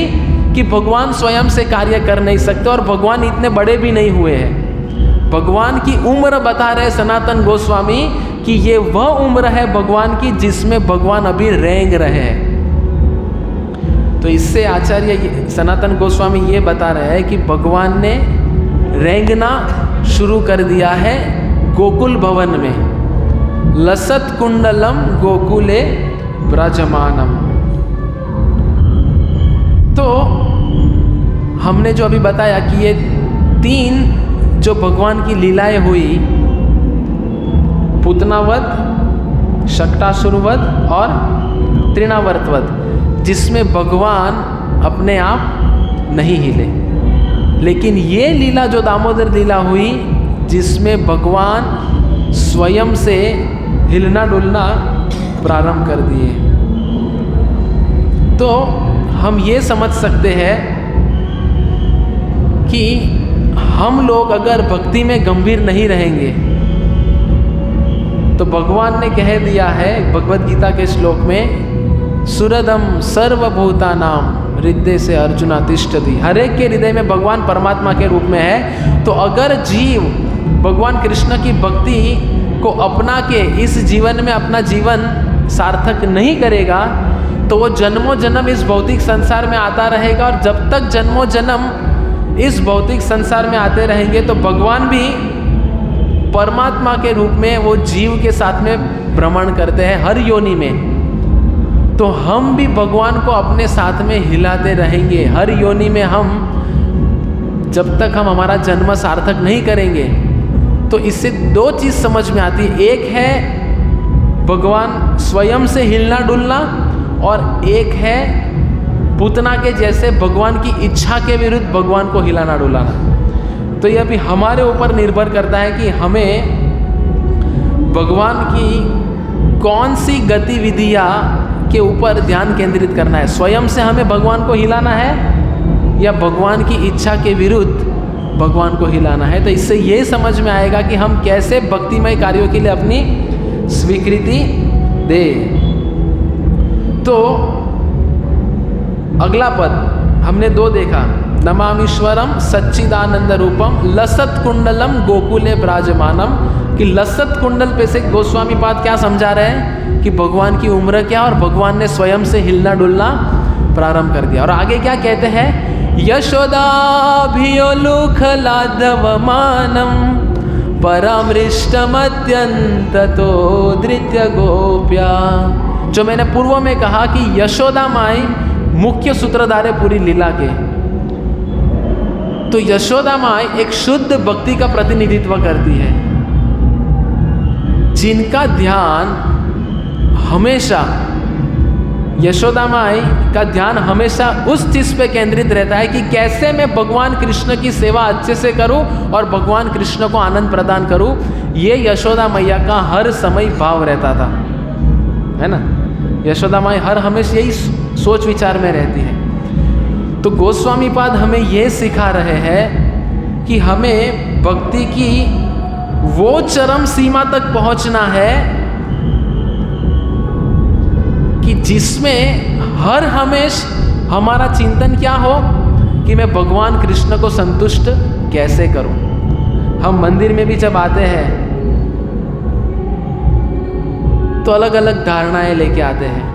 कि भगवान स्वयं से कार्य कर नहीं सकते, और भगवान इतने बड़े भी नहीं हुए हैं। भगवान की उम्र बता रहे सनातन गोस्वामी कि ये वह उम्र है भगवान की जिसमें भगवान अभी रेंग रहे हैं। तो इससे आचार्य सनातन गोस्वामी ये बता रहे हैं कि भगवान ने रेंगना शुरू कर दिया है गोकुल भवन में। लसत कुंडलम गोकुले ब्रजमानम। तो हमने जो अभी बताया कि ये तीन जो भगवान की लीलाएं हुई, पूतनावध, शक्टासुरवध और तृणावर्तवध, जिसमें भगवान अपने आप नहीं हिले। लेकिन ये लीला जो दामोदर लीला हुई जिसमें भगवान स्वयं से हिलना डुलना प्रारंभ कर दिए, तो हम ये समझ सकते हैं कि हम लोग अगर भक्ति में गंभीर नहीं रहेंगे तो भगवान ने कह दिया है भगवद गीता के श्लोक में, सुरदम सर्वभूतानाम हृदय से अर्जुना तिष्ठति। हर एक के हृदय में भगवान परमात्मा के रूप में है। तो अगर जीव भगवान कृष्ण की भक्ति को अपना के इस जीवन में अपना जीवन सार्थक नहीं करेगा तो वो जन्मों जन्म इस भौतिक संसार में आता रहेगा, और जब तक जन्मों जन्म इस भौतिक संसार में आते रहेंगे तो भगवान भी परमात्मा के रूप में वो जीव के साथ में भ्रमण करते हैं हर योनि में। तो हम भी भगवान को अपने साथ में हिलाते रहेंगे हर योनि में। हम जब तक हम हमारा जन्म सार्थक नहीं करेंगे तो इससे दो चीज़ समझ में आती है। एक है भगवान स्वयं से हिलना डुलना, और एक है पूतना के जैसे भगवान की इच्छा के विरुद्ध भगवान को हिलाना डुलाना। तो यह भी हमारे ऊपर निर्भर करता है कि हमें भगवान की कौन सी गतिविधियाँ के ऊपर ध्यान केंद्रित करना है। स्वयं से हमें भगवान को हिलाना है या भगवान की इच्छा के विरुद्ध भगवान को हिलाना है। तो इससे ये समझ में आएगा कि हम कैसे भक्तिमय कार्यों के लिए अपनी स्वीकृति दे। तो अगला पद हमने 2 देखा, नमामीश्वरम सच्चिदानंद रूपम लसत कुंडलम गोकुले ब्राजमानम, कि लसत कुंडल पे से गोस्वामी पाद क्या समझा रहे हैं कि भगवान की उम्र क्या, और भगवान ने स्वयं से हिलना डुलना प्रारंभ कर दिया। और आगे क्या कहते हैं, यशोदाभियोलुखलाधवमानम परामृष्टमत्यंततो धृत्य गोप्या। जो मैंने पूर्व में कहा कि यशोदा माई मुख्य सूत्रधार है पूरी लीला के, तो यशोदा माई एक शुद्ध भक्ति का प्रतिनिधित्व करती है, जिनका ध्यान हमेशा, यशोदा माई का ध्यान हमेशा उस चीज़ पे केंद्रित रहता है कि कैसे मैं भगवान कृष्ण की सेवा अच्छे से करूं और भगवान कृष्ण को आनंद प्रदान करूं। ये यशोदा मैया का हर समय भाव रहता था, है ना। यशोदा माई हर हमेशा यही सोच विचार में रहती है। तो गोस्वामी पाद हमें ये सिखा रहे हैं कि हमें भक्ति की वो चरम सीमा तक पहुंचना है कि जिसमें हर हमेश हमारा चिंतन क्या हो कि मैं भगवान कृष्ण को संतुष्ट कैसे करूं। हम मंदिर में भी जब आते हैं तो अलग अलग धारणाएं लेके आते हैं,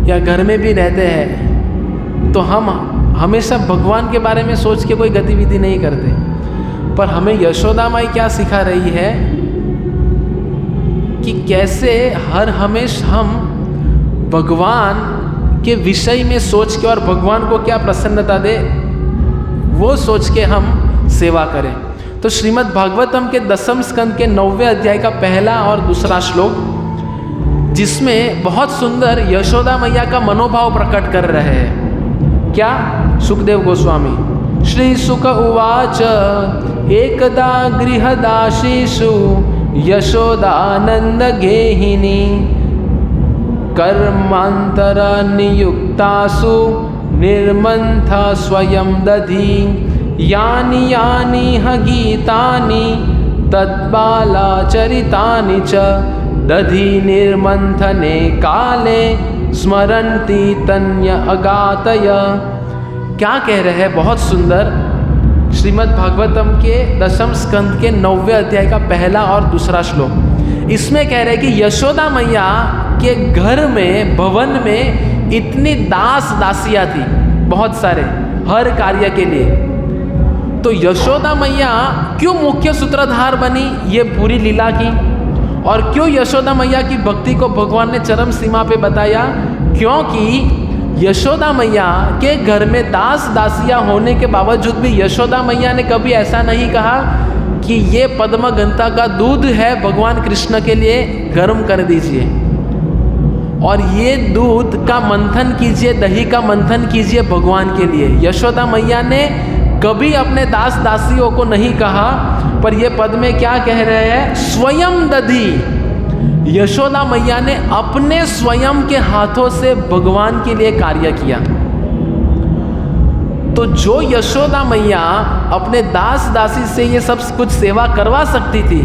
या घर में भी रहते हैं तो हम हमेशा भगवान के बारे में सोच के कोई गतिविधि नहीं करते। पर हमें यशोदा माई क्या सिखा रही है कि कैसे हर हमेश हम भगवान के विषय में सोच के और भगवान को क्या प्रसन्नता दे वो सोच के हम सेवा करें। तो श्रीमद् भागवतम के 10वें स्कंद के 9वें अध्याय का पहला और दूसरा श्लोक, जिसमें बहुत सुंदर यशोदा मैया का मनोभाव प्रकट कर रहे हैं। क्या? सुखदेव गोस्वामी, श्री सुक उवाच एकदा गृहदासीषु यशोदानंद गेहिनी कर्मांतर नियुक्तासु निर्मंथा स्वयं दधी यानि यानि ह गीतानि तद्बालाचरितानि च दधी निर्मंथने काले स्मरन्ति तन्य अगातय। क्या कह रहे हैं? बहुत सुंदर। श्रीमद् भागवतम के 10वें स्कंद के 9वें अध्याय का पहला और दूसरा श्लोक, इसमें कह रहे हैं कि यशोदा मैया के घर में, भवन में इतनी दास दासियां थी, बहुत सारे, हर कार्य के लिए। तो यशोदा मैया क्यों मुख्य सूत्रधार बनी ये पूरी लीला की, और क्यों यशोदा मैया की भक्ति को भगवान ने चरम सीमा पे बताया? क्योंकि यशोदा मैया के घर में दास दासियां होने के बावजूद भी यशोदा मैया ने कभी ऐसा नहीं कहा कि ये पद्मगंता का दूध है, भगवान कृष्ण के लिए गर्म कर दीजिए और ये दूध का मंथन कीजिए, दही का मंथन कीजिए भगवान के लिए। यशोदा मैया ने कभी अपने दास दासियों को नहीं कहा। पर ये पद में क्या कह रहे हैं? स्वयं दधी। यशोदा मैया ने अपने स्वयं के हाथों से भगवान के लिए कार्य किया। तो जो यशोदा मैया अपने दास दासी से ये सब कुछ सेवा करवा सकती थी,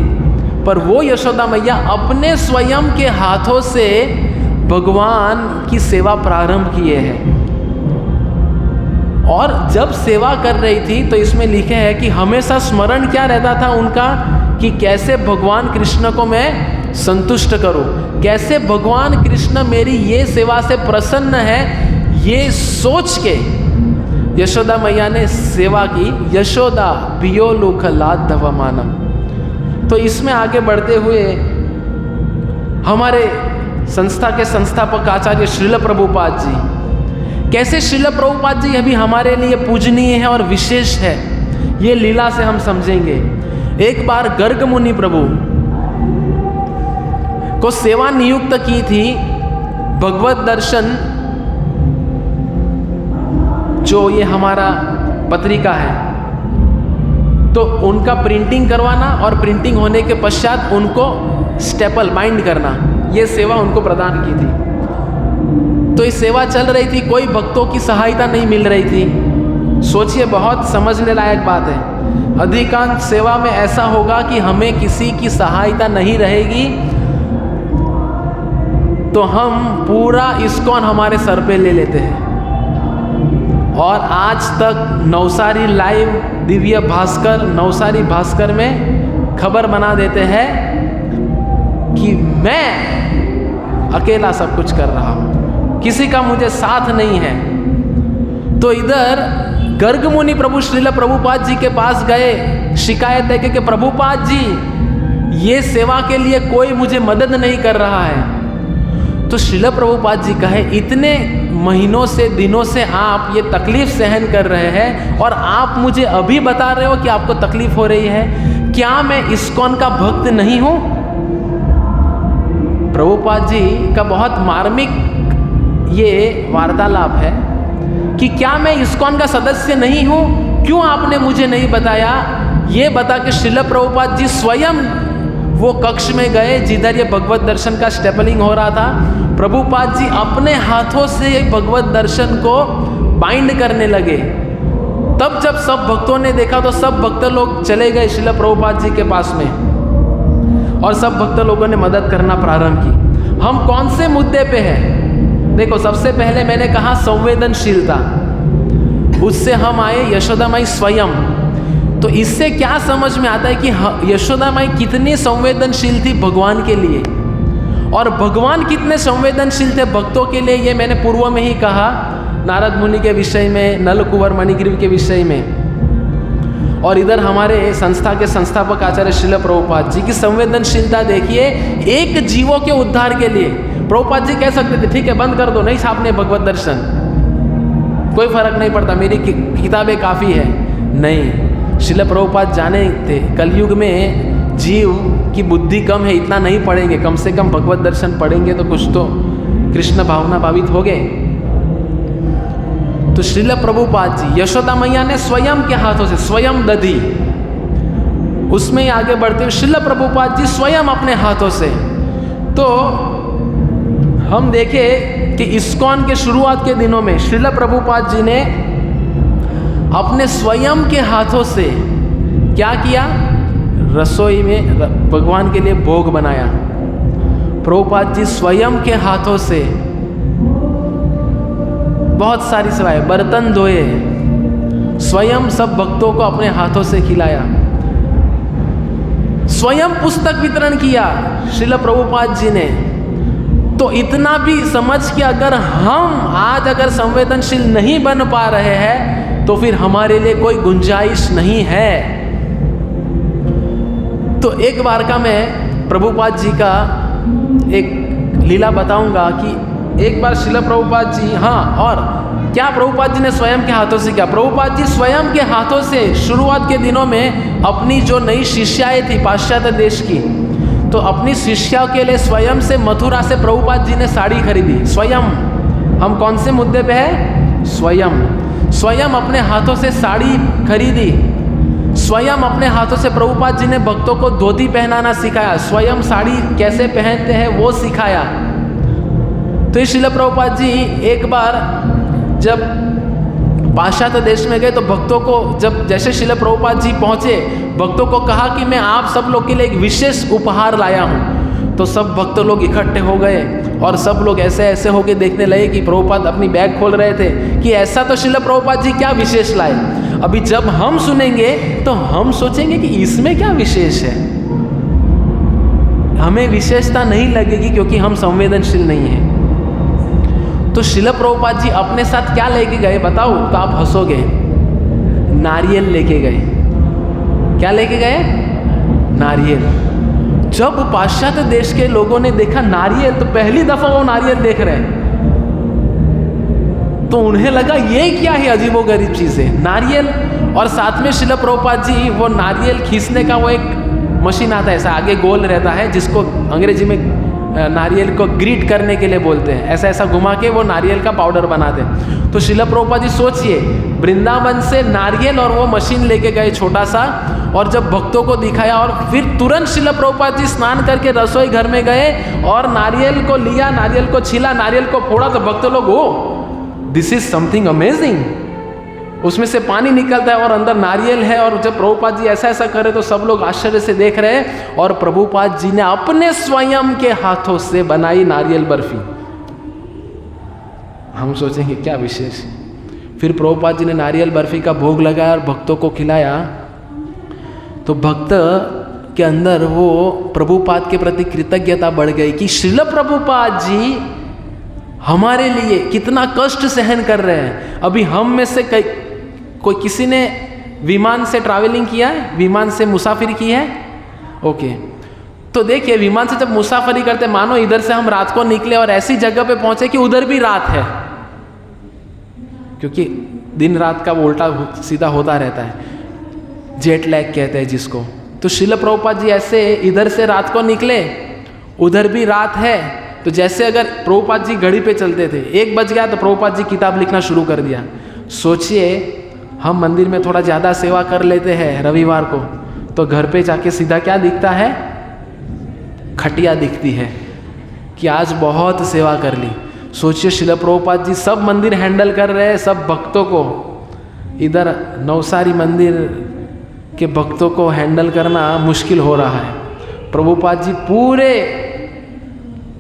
पर वो यशोदा मैया अपने स्वयं के हाथों से भगवान की सेवा प्रारंभ किए हैं। और जब सेवा कर रही थी तो इसमें लिखे है कि हमेशा स्मरण क्या रहता था उनका कि कैसे भगवान कृष्ण को मैं संतुष्ट करूं, कैसे भगवान कृष्ण मेरी ये सेवा से प्रसन्न है, ये सोच के यशोदा मैया ने सेवा की। यशोदा भियोलुखलाधवमानम। तो इसमें आगे बढ़ते हुए हमारे संस्था के संस्थापक आचार्य श्रील प्रभुपाद जी, कैसे श्रील प्रभुपाद जी अभी हमारे लिए पूजनीय है और विशेष है, ये लीला से हम समझेंगे। एक बार गर्ग मुनि प्रभु को सेवा नियुक्त की थी भगवत दर्शन, जो ये हमारा पत्रिका है, तो उनका प्रिंटिंग करवाना और प्रिंटिंग होने के पश्चात उनको स्टेपल बाइंड करना, ये सेवा उनको प्रदान की थी। तो ये सेवा चल रही थी, कोई भक्तों की सहायता नहीं मिल रही थी। सोचिए, बहुत समझने लायक बात है। अधिकांश सेवा में ऐसा होगा कि हमें किसी की सहायता नहीं रहेगी तो हम पूरा इस्कॉन हमारे सर पे ले लेते हैं। और आज तक नवसारी लाइव, दिव्य भास्कर, नवसारी भास्कर में खबर बना देते हैं कि मैं अकेला सब कुछ कर रहा हूँ, किसी का मुझे साथ नहीं है। तो इधर गर्ग मुनि प्रभु श्रील प्रभुपाद जी के पास गए, शिकायत है कि प्रभुपाद जी, ये सेवा के लिए कोई मुझे मदद नहीं कर रहा है। तो श्रील प्रभुपाद जी कहे, इतने महीनों से, दिनों से आप ये तकलीफ सहन कर रहे हैं और आप मुझे अभी बता रहे हो कि आपको तकलीफ हो रही है, क्या मैं इस्कॉन का भक्त नहीं हूं? प्रभुपाद जी का बहुत मार्मिक ये वार्तालाप है कि क्या मैं इस्कॉन का सदस्य नहीं हूं? क्यों आपने मुझे नहीं बताया? ये बता के श्रील प्रभुपाद जी स्वयं वो कक्ष में गए जिधर ये भगवत दर्शन का स्टेपलिंग हो रहा था। प्रभुपाद जी अपने हाथों से भगवत दर्शन को बाइंड करने लगे। तब जब सब भक्तों ने देखा तो सब भक्त लोग चले गए श्रील प्रभुपाद जी के पास में और सब भक्त लोगों ने मदद करना प्रारंभ की। हम कौन से मुद्दे पे हैं? देखो, सबसे पहले मैंने कहा संवेदनशीलता, उससे हम आए यशोदा माई स्वयं। तो इससे क्या समझ में आता है कि यशोदा माई कितनी संवेदनशील थी भगवान के लिए, और भगवान कितने संवेदनशील थे भक्तों के लिए। ये मैंने पूर्व में ही कहा, नारद मुनि के विषय में, नल कुंवर मणिग्रीव के विषय में। और इधर हमारे संस्था के संस्थापक आचार्य श्रील प्रभुपाद जी की संवेदनशीलता देखिए, एक जीवों के उद्धार के लिए। प्रभुपाद जी कह सकते थे, ठीक है बंद कर दो, नहीं छापने भगवत दर्शन, कोई फर्क नहीं पड़ता, मेरी किताबें काफ़ी है। नहीं, श्रील प्रभुपाद जाने थे कलयुग में जीव की बुद्धि कम है, इतना नहीं पढ़ेंगे, कम से कम भगवत दर्शन पढ़ेंगे तो कुछ तो कृष्ण भावना भावित हो गए। तो श्रील प्रभुपाद जी, यशोदा मैया ने स्वयं के हाथों से स्वयं दधी, उसमें ही आगे बढ़ते हुए श्रील प्रभुपाद जी स्वयं अपने हाथों से। तो हम देखें कि इस्कॉन के शुरुआत के दिनों में श्रील प्रभुपाद जी ने अपने स्वयं के हाथों से क्या किया? रसोई में भगवान के लिए भोग बनाया। प्रभुपाद जी स्वयं के हाथों से बहुत सारी सेवाएं, बर्तन धोए, स्वयं सब भक्तों को अपने हाथों से खिलाया, स्वयं पुस्तक वितरण किया श्रील प्रभुपाद जी ने। तो इतना भी समझ कि अगर हम आज अगर संवेदनशील नहीं बन पा रहे हैं तो फिर हमारे लिए कोई गुंजाइश नहीं है। तो एक बार का मैं प्रभुपाद जी का एक लीला बताऊंगा कि एक बार श्रील प्रभुपाद जी, हाँ, और क्या प्रभुपाद जी ने स्वयं के हाथों से किया? प्रभुपाद जी स्वयं के हाथों से शुरुआत के दिनों में अपनी जो नई शिष्याएं थी पाश्चात्य देश की, तो अपनी शिष्या के लिए स्वयं से मथुरा से प्रभुपाद जी ने साड़ी खरीदी। स्वयं, हम कौन से मुद्दे पे है? स्वयं अपने हाथों से साड़ी खरीदी, स्वयं अपने हाथों से प्रभुपाद जी ने भक्तों को धोती पहनाना सिखाया, स्वयं साड़ी कैसे पहनते हैं वो सिखाया। तो श्रील प्रभुपाद जी एक बार जब पाश्चात्य देश में गए तो भक्तों को, जब जैसे श्रील प्रभुपाद जी पहुंचे, भक्तों को कहा कि मैं आप सब लोग के लिए एक विशेष उपहार लाया हूं। तो सब भक्त लोग इकट्ठे हो गए और सब लोग ऐसे ऐसे होके देखने लगे कि प्रभुपाद अपनी बैग खोल रहे थे कि ऐसा तो श्रील प्रभुपाद जी क्या विशेष लाए। अभी जब हम सुनेंगे तो हम सोचेंगे कि इसमें क्या विशेष है, हमें विशेषता नहीं लगेगी क्योंकि हम संवेदनशील नहीं हैं। तो श्रील प्रभुपाद जी अपने साथ क्या लेके गए बताओ तो आप हंसोगे? नारियल लेके गए। क्या लेके गए? नारियल। जब पाश्चात्य देश के लोगों ने देखा नारियल, तो पहली दफा वो नारियल देख रहे हैं, तो उन्हें लगा ये क्या है, अजीबोगरीब चीज है नारियल। और साथ में श्रील प्रभुपाद जी वो नारियल खींचने का वो एक मशीन आता है, ऐसा आगे गोल रहता है, जिसको अंग्रेजी में नारियल को ग्रीट करने के लिए बोलते हैं, ऐसा ऐसा घुमा के वो नारियल का पाउडर बनाते हैं। तो श्रील प्रभुपाद जी सोचिए, वृंदावन से नारियल और वो मशीन लेके गए छोटा सा, और जब भक्तों को दिखाया, और फिर तुरंत श्रील प्रभुपाद जी स्नान करके रसोई घर में गए और नारियल को लिया, नारियल को छीला, नारियल को फोड़ा, तो भक्त लोग, ओ दिस इज समथिंग अमेजिंग, उसमें से पानी निकलता है और अंदर नारियल है। और जब प्रभुपाद जी ऐसा ऐसा करे तो सब लोग आश्चर्य से देख रहे हैं। और प्रभुपाद जी ने अपने स्वयं के हाथों से बनाई नारियल बर्फी। हम सोचेंगे क्या विशेष। फिर प्रभुपाद जी ने नारियल बर्फी का भोग लगाया और भक्तों को खिलाया। तो भक्त के अंदर वो प्रभुपाद के प्रति कृतज्ञता बढ़ गई कि श्रील प्रभुपाद जी हमारे लिए कितना कष्ट सहन कर रहे हैं। अभी हम में से कोई किसी ने विमान से ट्रैवलिंग किया है, विमान से मुसाफिरी की है? ओके, तो देखिए विमान से जब मुसाफिरी करते, मानो इधर से हम रात को निकले और ऐसी जगह पे पहुंचे कि उधर भी रात है, क्योंकि दिन रात का वो उल्टा सीधा होता रहता है, जेट लैग कहते हैं जिसको। तो श्रील प्रभुपाद जी ऐसे इधर से रात को निकले, उधर भी रात है। तो जैसे अगर प्रभुपाद जी घड़ी पे चलते थे, 1 बज गया तो प्रभुपाद जी किताब लिखना शुरू कर दिया। सोचिए हम मंदिर में थोड़ा ज़्यादा सेवा कर लेते हैं रविवार को, तो घर पे जाके सीधा क्या दिखता है? खटिया दिखती है कि आज बहुत सेवा कर ली। सोचिए श्रील प्रभुपाद जी सब मंदिर हैंडल कर रहे हैं, सब भक्तों को। इधर नवसारी मंदिर के भक्तों को हैंडल करना मुश्किल हो रहा है। प्रभुपाद जी पूरे,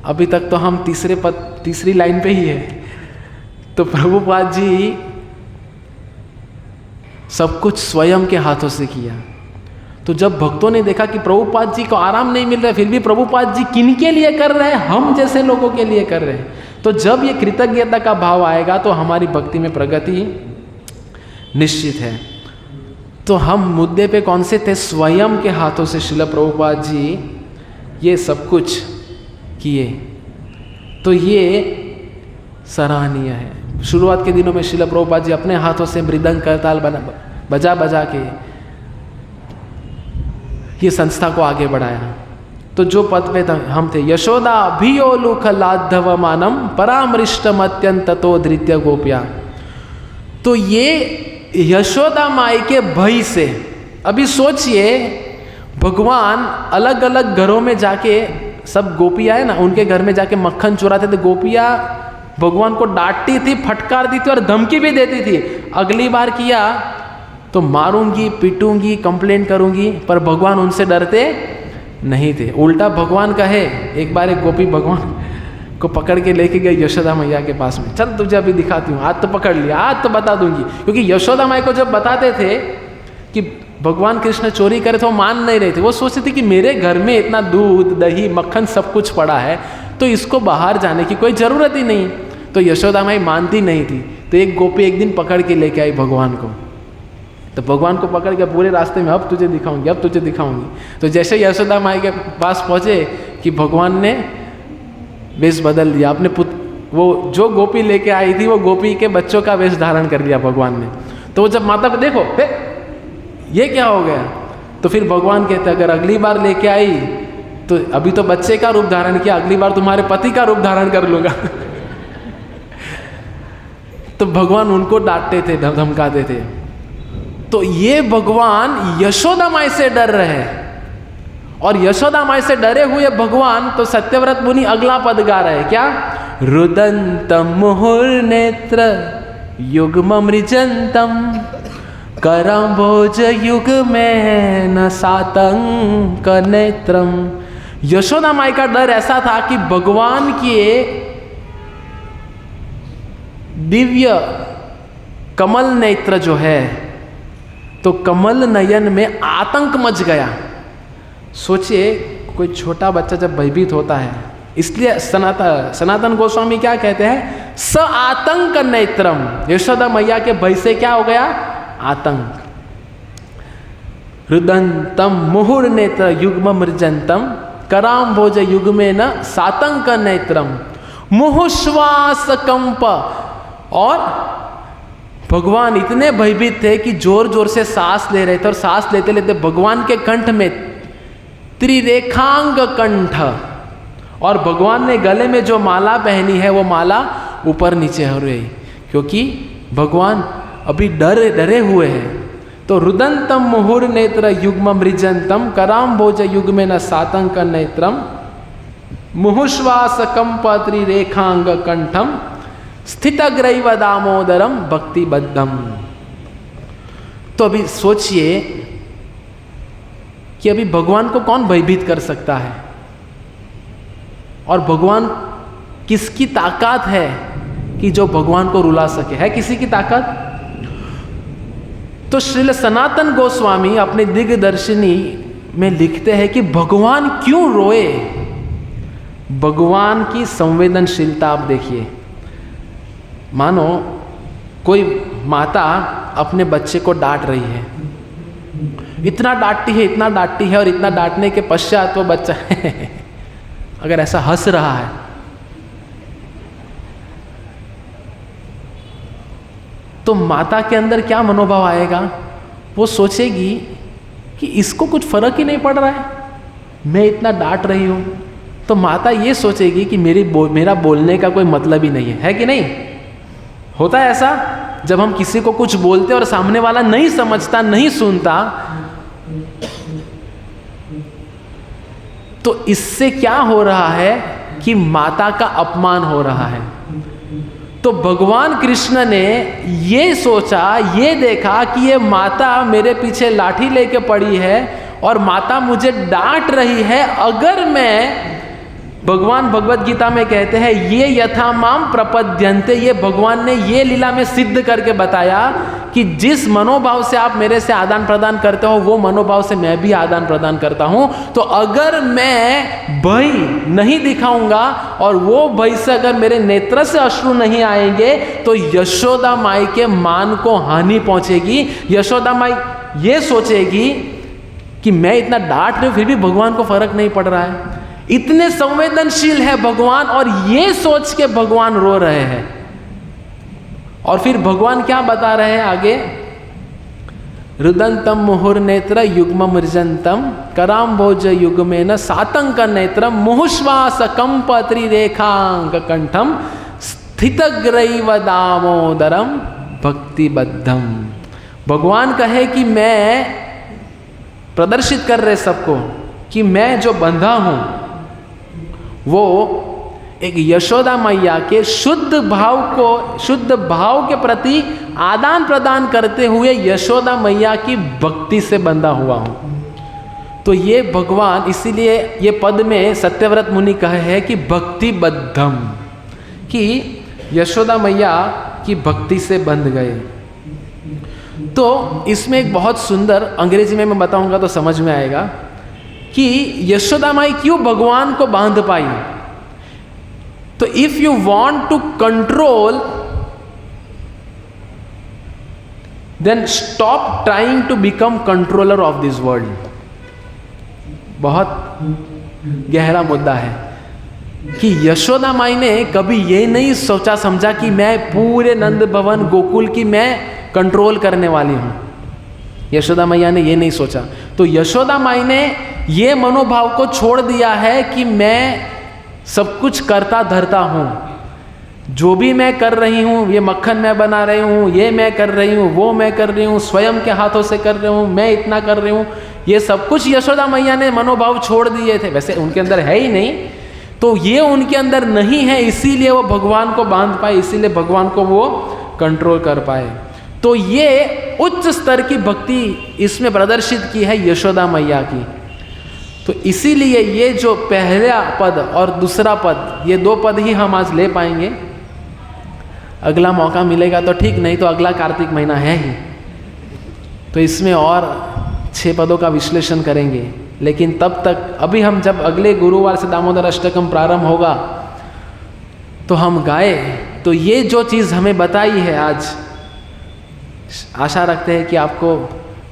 अभी तक तो हम तीसरी लाइन पे ही है, तो प्रभुपाद जी सब कुछ स्वयं के हाथों से किया। तो जब भक्तों ने देखा कि प्रभुपाद जी को आराम नहीं मिल रहा है, फिर भी प्रभुपाद जी किनके लिए कर रहे हैं? हम जैसे लोगों के लिए कर रहे हैं। तो जब ये कृतज्ञता का भाव आएगा तो हमारी भक्ति में प्रगति निश्चित है। तो हम मुद्दे पे कौन से थे? स्वयं के हाथों से श्रील प्रभुपाद जी ये सब कुछ किए। तो ये सराहनीय है। शुरुआत के दिनों में श्रील प्रभुपाद जी अपने हाथों से मृदंग करताल बजा बजा के ये संस्था को आगे बढ़ाया। तो जो पद पे हम थे, यशोदा अभियोलुख लाद्धव मानम परामृष्टम अत्यंत तो धृत्य गोप्या। तो ये यशोदा माई के भय से, अभी सोचिए भगवान अलग अलग घरों में जाके, सब गोपियाँ है ना, उनके घर में जाके मक्खन चुराते थे। गोपियाँ भगवान को डांटती थी, फटकारती थी और धमकी भी देती थी, अगली बार किया तो मारूंगी, पीटूंगी, कंप्लेंट करूंगी। पर भगवान उनसे डरते नहीं थे। उल्टा भगवान कहे, एक बार एक गोपी भगवान को पकड़ के लेके गई यशोदा मैया के पास में, चल तुझे अभी दिखाती हूँ, आज तो पकड़ लिया, आज तो बता दूंगी। क्योंकि यशोदा माई को जब बताते थे कि भगवान कृष्ण चोरी करे तो वो मान नहीं रहे थे। वो सोचते थे कि मेरे घर में इतना दूध, दही, मक्खन सब कुछ पड़ा है, तो इसको बाहर जाने की कोई ज़रूरत ही नहीं। तो यशोदा माई मानती नहीं थी। तो एक गोपी एक दिन पकड़ के लेके आई भगवान को। तो भगवान को पकड़ के पूरे रास्ते में, अब तुझे दिखाऊंगी, अब तुझे दिखाऊंगी। तो जैसे यशोदा माई के पास पहुँचे कि भगवान ने वेश बदल दिया, अपने वो जो गोपी लेके आई थी वो गोपी के बच्चों का वेश धारण कर लिया भगवान ने। तो वो जब माता को देखो, ये क्या हो गया? तो फिर भगवान कहते अगर अगली बार लेके आई तो अभी तो बच्चे का रूप धारण किया, अगली बार तुम्हारे पति का रूप धारण कर लूंगा। तो भगवान उनको डांटते थे, धमकाते थे। तो ये भगवान यशोदा माई से डर रहे हैं। और यशोदा माई से डरे हुए भगवान, तो सत्यव्रत मुनि अगला पद गा रहे हैं, क्या? रुदंतम मुहुर्नेत्र युग्म मृजंतम करम्भोज युग में न सातंक नेत्रम। यशोदा माई का डर ऐसा था कि भगवान के दिव्य कमल नेत्र जो है, तो कमल नयन में आतंक मच गया। सोचिए कोई छोटा बच्चा जब भयभीत होता है, इसलिए सनातन गोस्वामी क्या कहते हैं? स आतंक नेत्रम। यशोदा मैया के भय से क्या हो गया? आतंक। रुदंतम मुहुर नेत्र युग्म मृजंतम कराम्भोज युग्मे न सातंक नेत्रम मुहुश्वास कंप। और भगवान इतने भयभीत थे कि जोर जोर से सांस ले रहे थे, और सांस लेते लेते भगवान के कंठ में त्रिरेखांग कंठ, और भगवान ने गले में जो माला पहनी है वो माला ऊपर नीचे हो रही, क्योंकि भगवान अभी डरे हुए हैं। तो रुदंतम मुहुर नेत्र युग्म मृजंतम कराम्भोज युग्मे न सातंक नेत्रम मुहुश्वास कंप त्रिरेखांग कंठम स्थितग्रैव दामोदरम भक्तिबद्धम। तो अभी सोचिए कि अभी भगवान को कौन भयभीत कर सकता है, और भगवान किसकी ताकत है कि जो भगवान को रुला सके? है किसी की ताकत? तो श्रील सनातन गोस्वामी अपने दिग्दर्शिनी में लिखते हैं कि भगवान क्यों रोए। भगवान की संवेदनशीलता आप देखिए। मानो कोई माता अपने बच्चे को डांट रही है, इतना डांटती है, इतना डांटती है, और इतना डांटने के पश्चात वो बच्चा अगर ऐसा हंस रहा है, तो माता के अंदर क्या मनोभाव आएगा? वो सोचेगी कि इसको कुछ फर्क ही नहीं पड़ रहा है, मैं इतना डांट रही हूं। तो माता ये सोचेगी कि मेरा बोलने का कोई मतलब ही नहीं है कि नहीं? होता है ऐसा, जब हम किसी को कुछ बोलते और सामने वाला नहीं समझता, नहीं सुनता, तो इससे क्या हो रहा है कि माता का अपमान हो रहा है। तो भगवान कृष्ण ने ये सोचा, ये देखा कि ये माता मेरे पीछे लाठी लेके पड़ी है और माता मुझे डांट रही है। अगर मैं, भगवान भगवत गीता में कहते हैं, ये यथा माम प्रपद्यन्ते, ये भगवान ने ये लीला में सिद्ध करके बताया कि जिस मनोभाव से आप मेरे से आदान प्रदान करते हो, वो मनोभाव से मैं भी आदान प्रदान करता हूं। तो अगर मैं भय नहीं दिखाऊंगा और वो भय से अगर मेरे नेत्र से अश्रु नहीं आएंगे, तो यशोदा माई के मान को हानि पहुंचेगी। यशोदा माई ये सोचेगी कि मैं इतना डांट रही हूं, फिर भी भगवान को फर्क नहीं पड़ रहा है। इतने संवेदनशील है भगवान, और ये सोच के भगवान रो रहे हैं। और फिर भगवान क्या बता रहे हैं आगे? रुदंतम मुहुर्नेत्र युग्म मृजंतम कराम्भोज युग्मेन सातंक नेत्रम मुहुश्वास कंपत्रि रेखांक कंठम स्थितग्रैव दामोदरम भक्तिबद्धम। भगवान कहे कि मैं प्रदर्शित कर रहे सबको कि मैं जो बंधा हूं वो एक यशोदा मैया के शुद्ध भाव के प्रति आदान प्रदान करते हुए यशोदा मैया की भक्ति से बंधा हुआ हूं। तो ये भगवान, इसीलिए ये पद में सत्यव्रत मुनि कहे है कि भक्तिबद्धम, कि यशोदा मैया की भक्ति से बंध गए। तो इसमें एक बहुत सुंदर, अंग्रेजी में मैं बताऊंगा तो समझ में आएगा कि यशोदा माई क्यों भगवान को बांध पाई। तो if you want to control, then stop trying to become controller of this world. बहुत गहरा मुद्दा है कि यशोदा माई ने कभी ये नहीं सोचा समझा कि मैं पूरे नंद भवन गोकुल की मैं कंट्रोल करने वाली हूं। यशोदा मैया ने ये नहीं सोचा। तो यशोदा माई ने ये मनोभाव को छोड़ दिया है कि मैं सब कुछ करता धरता हूँ, जो भी मैं कर रही हूँ, ये मक्खन मैं बना रही हूँ, ये मैं कर रही हूँ, वो मैं कर रही हूँ, स्वयं के हाथों से कर रही हूँ, मैं इतना कर रही हूँ, ये सब कुछ यशोदा मैया ने मनोभाव छोड़ दिए थे। वैसे उनके अंदर है ही नहीं, तो ये उनके अंदर नहीं है, इसीलिए वो भगवान को बांध पाए, इसीलिए भगवान को वो कंट्रोल कर पाए। तो ये उच्च स्तर की भक्ति इसमें प्रदर्शित की है यशोदा मैया की। तो इसीलिए ये जो पहला पद और दूसरा पद, ये दो पद ही हम आज ले पाएंगे। अगला मौका मिलेगा तो ठीक, नहीं तो अगला कार्तिक महीना है ही, तो इसमें और 6 पदों का विश्लेषण करेंगे। लेकिन तब तक, अभी हम जब अगले गुरुवार से दामोदर अष्टकम प्रारंभ होगा तो हम गाए, तो ये जो चीज़ हमें बताई है आज, आशा रखते हैं कि आपको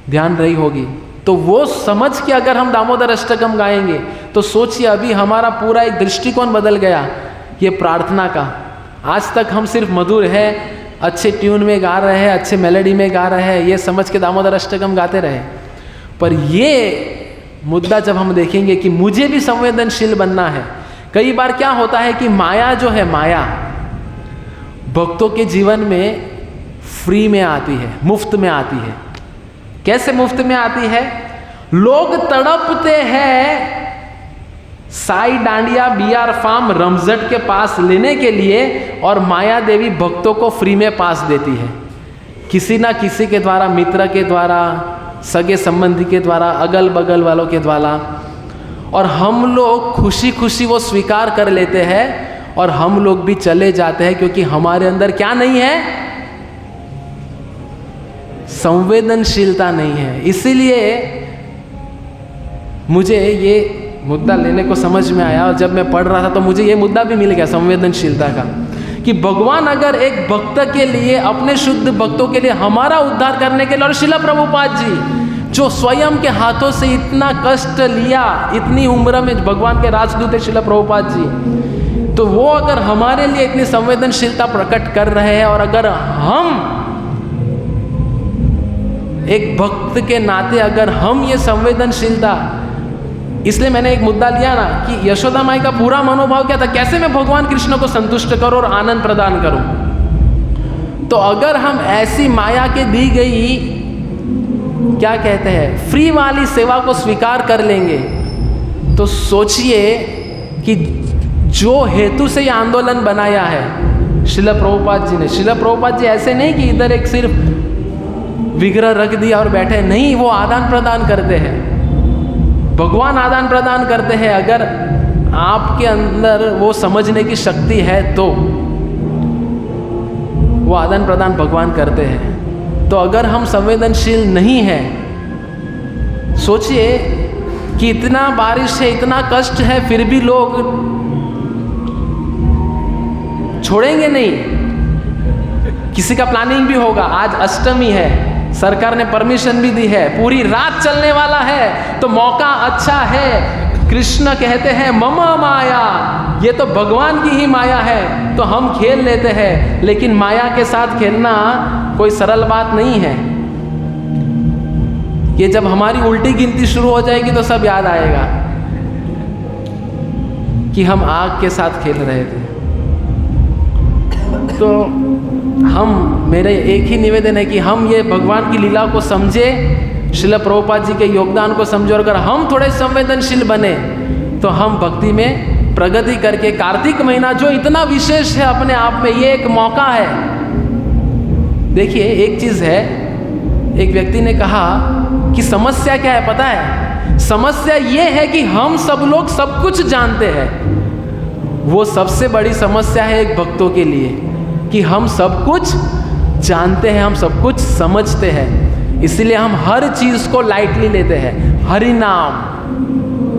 ध्यान रही होगी। तो वो समझ के अगर हम दामोदर अष्टकम गाएंगे तो सोचिए, अभी हमारा पूरा एक दृष्टिकोण बदल गया ये प्रार्थना का। आज तक हम सिर्फ मधुर है, अच्छे ट्यून में गा रहे हैं, अच्छे मेलोडी में गा रहे हैं, ये समझ के दामोदर अष्टकम गाते रहे। पर ये मुद्दा जब हम देखेंगे कि मुझे भी संवेदनशील बनना है। कई बार क्या होता है कि माया जो है, माया भक्तों के जीवन में फ्री में आती है, मुफ्त में आती है। कैसे मुफ्त में आती है? लोग तड़पते हैं साई डांडिया बीआर फार्म रमजट के पास लेने के लिए, और माया देवी भक्तों को फ्री में पास देती है। किसी ना किसी के द्वारा, मित्र के द्वारा, सगे संबंधी के द्वारा, अगल बगल वालों के द्वारा, और हम लोग खुशी खुशी वो स्वीकार कर लेते हैं और हम लोग भी चले जाते हैं, क्योंकि हमारे अंदर क्या नहीं है? संवेदनशीलता नहीं है। इसीलिए मुझे ये मुद्दा लेने को समझ में आया, और जब मैं पढ़ रहा था तो मुझे ये मुद्दा भी मिल गया संवेदनशीलता का, कि भगवान अगर एक भक्त के लिए, अपने शुद्ध भक्तों के लिए, हमारा उद्धार करने के लिए, और श्रील प्रभुपाद जी जो स्वयं के हाथों से इतना कष्ट लिया, इतनी उम्र में भगवान के राजदूत है श्रील प्रभुपाद जी, तो वो अगर हमारे लिए इतनी संवेदनशीलता प्रकट कर रहे हैं, और अगर हम एक भक्त के नाते अगर हम ये संवेदनशीलता, इसलिए मैंने एक मुद्दा लिया ना कि यशोदा माई का पूरा मनोभाव क्या था, कैसे मैं भगवान कृष्ण को संतुष्ट करूं और आनंद प्रदान करूं। तो अगर हम ऐसी माया के दी गई, क्या कहते हैं, फ्री वाली सेवा को स्वीकार कर लेंगे, तो सोचिए कि जो हेतु से ये आंदोलन बनाया है श्रील प्रभुपाद जी ने, श्रील प्रभुपाद जी ऐसे नहीं कि इधर एक सिर्फ विग्रह रख दिया और बैठे, नहीं, वो आदान प्रदान करते हैं, भगवान आदान प्रदान करते हैं। अगर आपके अंदर वो समझने की शक्ति है तो वो आदान प्रदान भगवान करते हैं। तो अगर हम संवेदनशील नहीं हैं, सोचिए कि इतना बारिश है, इतना कष्ट है, फिर भी लोग छोड़ेंगे नहीं। किसी का प्लानिंग भी होगा, आज अष्टमी है, सरकार ने परमिशन भी दी है, पूरी रात चलने वाला है, तो मौका अच्छा है। कृष्ण कहते हैं मम माया, ये तो भगवान की ही माया है, तो हम खेल लेते हैं। लेकिन माया के साथ खेलना कोई सरल बात नहीं है। ये जब हमारी उल्टी गिनती शुरू हो जाएगी तो सब याद आएगा कि हम आग के साथ खेल रहे थे। तो मेरे एक ही निवेदन है कि हम ये भगवान की लीला को समझे, श्रील प्रभुपाद जी के योगदान को समझे, और अगर हम थोड़े संवेदनशील बने तो हम भक्ति में प्रगति करके, कार्तिक महीना जो इतना विशेष है अपने आप में, ये एक मौका है। देखिए एक चीज़ है, एक व्यक्ति ने कहा कि समस्या क्या है पता है? समस्या ये है कि हम सब लोग सब कुछ जानते हैं। वो सबसे बड़ी समस्या है एक भक्तों के लिए, कि हम सब कुछ जानते हैं, हम सब कुछ समझते हैं, इसलिए हम हर चीज़ को लाइटली लेते हैं। हरि नाम,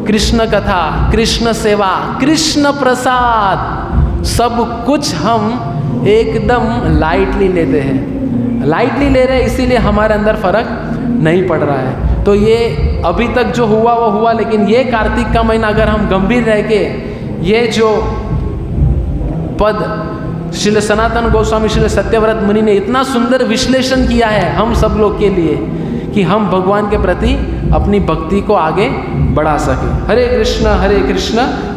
कृष्ण कथा, कृष्ण सेवा, कृष्ण प्रसाद, सब कुछ हम एकदम लाइटली लेते हैं। लाइटली ले रहे हैं, इसीलिए हमारे अंदर फर्क नहीं पड़ रहा है। तो ये अभी तक जो हुआ वो हुआ, लेकिन ये कार्तिक का महीना अगर हम गंभीर रह के, ये जो पद श्रील सनातन गोस्वामी, श्रील सत्यव्रत मुनि ने इतना सुंदर विश्लेषण किया है हम सब लोग के लिए, कि हम भगवान के प्रति अपनी भक्ति को आगे बढ़ा सके। हरे कृष्ण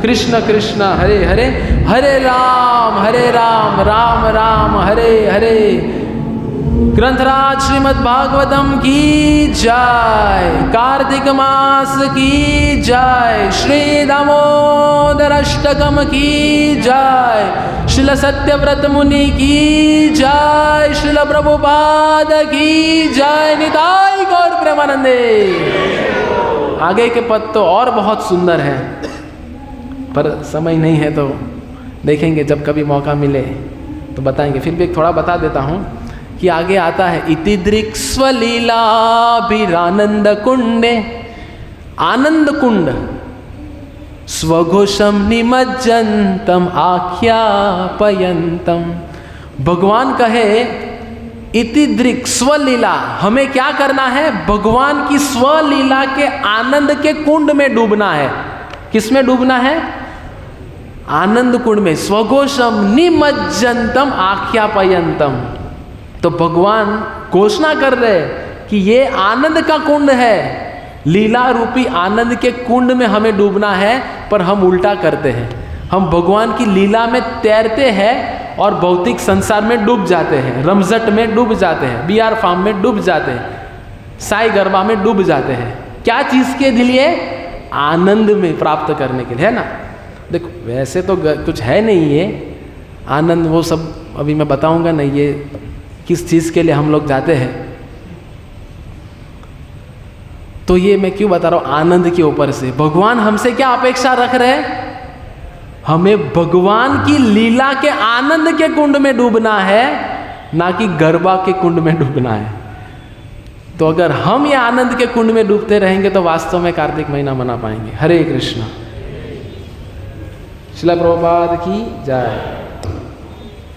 कृष्ण कृष्ण हरे हरे, हरे राम राम राम हरे हरे। ग्रंथराज श्रीमद् भागवतम की जय, कार्तिक मास की जय, श्री दामोदर अष्टकम की जय, श्रील सत्यव्रत मुनि की जय, श्रील प्रभुपाद की जय, निताई गौर प्रेमानंदे। आगे के पद तो और बहुत सुंदर है, पर समय नहीं है, तो देखेंगे जब कभी मौका मिले तो बताएंगे। फिर भी एक थोड़ा बता देता हूँ कि आगे आता है, इति दृक् स्वलीलाभिरानंद कुंडे, आनंद कुंड, स्वघोषम निमज्जन्तम आख्यापयन्तम। भगवान कहे इति दृक् स्वलीला, हमें क्या करना है? भगवान की स्वलीला के आनंद के कुंड में डूबना है। किस में डूबना है? आनंद कुंड में। स्वघोषम निमज्जन्तम आख्यापयन्तम। तो भगवान घोषणा कर रहे कि ये आनंद का कुंड है, लीला रूपी आनंद के कुंड में हमें डूबना है, पर हम उल्टा करते हैं। हम भगवान की लीला में तैरते हैं और भौतिक संसार में डूब जाते हैं, रमजट में डूब जाते हैं, बीआर फार्म में डूब जाते हैं, साई गरबा में डूब जाते हैं। क्या चीज़ के लिए? आनंद में प्राप्त करने के लिए, है ना। देखो वैसे तो कुछ है नहीं ये आनंद, वो सब अभी मैं बताऊंगा नहीं, ये किस चीज़ के लिए हम लोग जाते हैं। तो ये मैं क्यों बता रहा हूँ, आनंद के ऊपर से। भगवान हमसे क्या अपेक्षा रख रहे हैं? हमें भगवान की लीला के आनंद के कुंड में डूबना है, ना कि गरबा के कुंड में डूबना है। तो अगर हम ये आनंद के कुंड में डूबते रहेंगे तो वास्तव में कार्तिक महीना मना पाएंगे। हरे कृष्णा। श्रील प्रभुपाद की जय।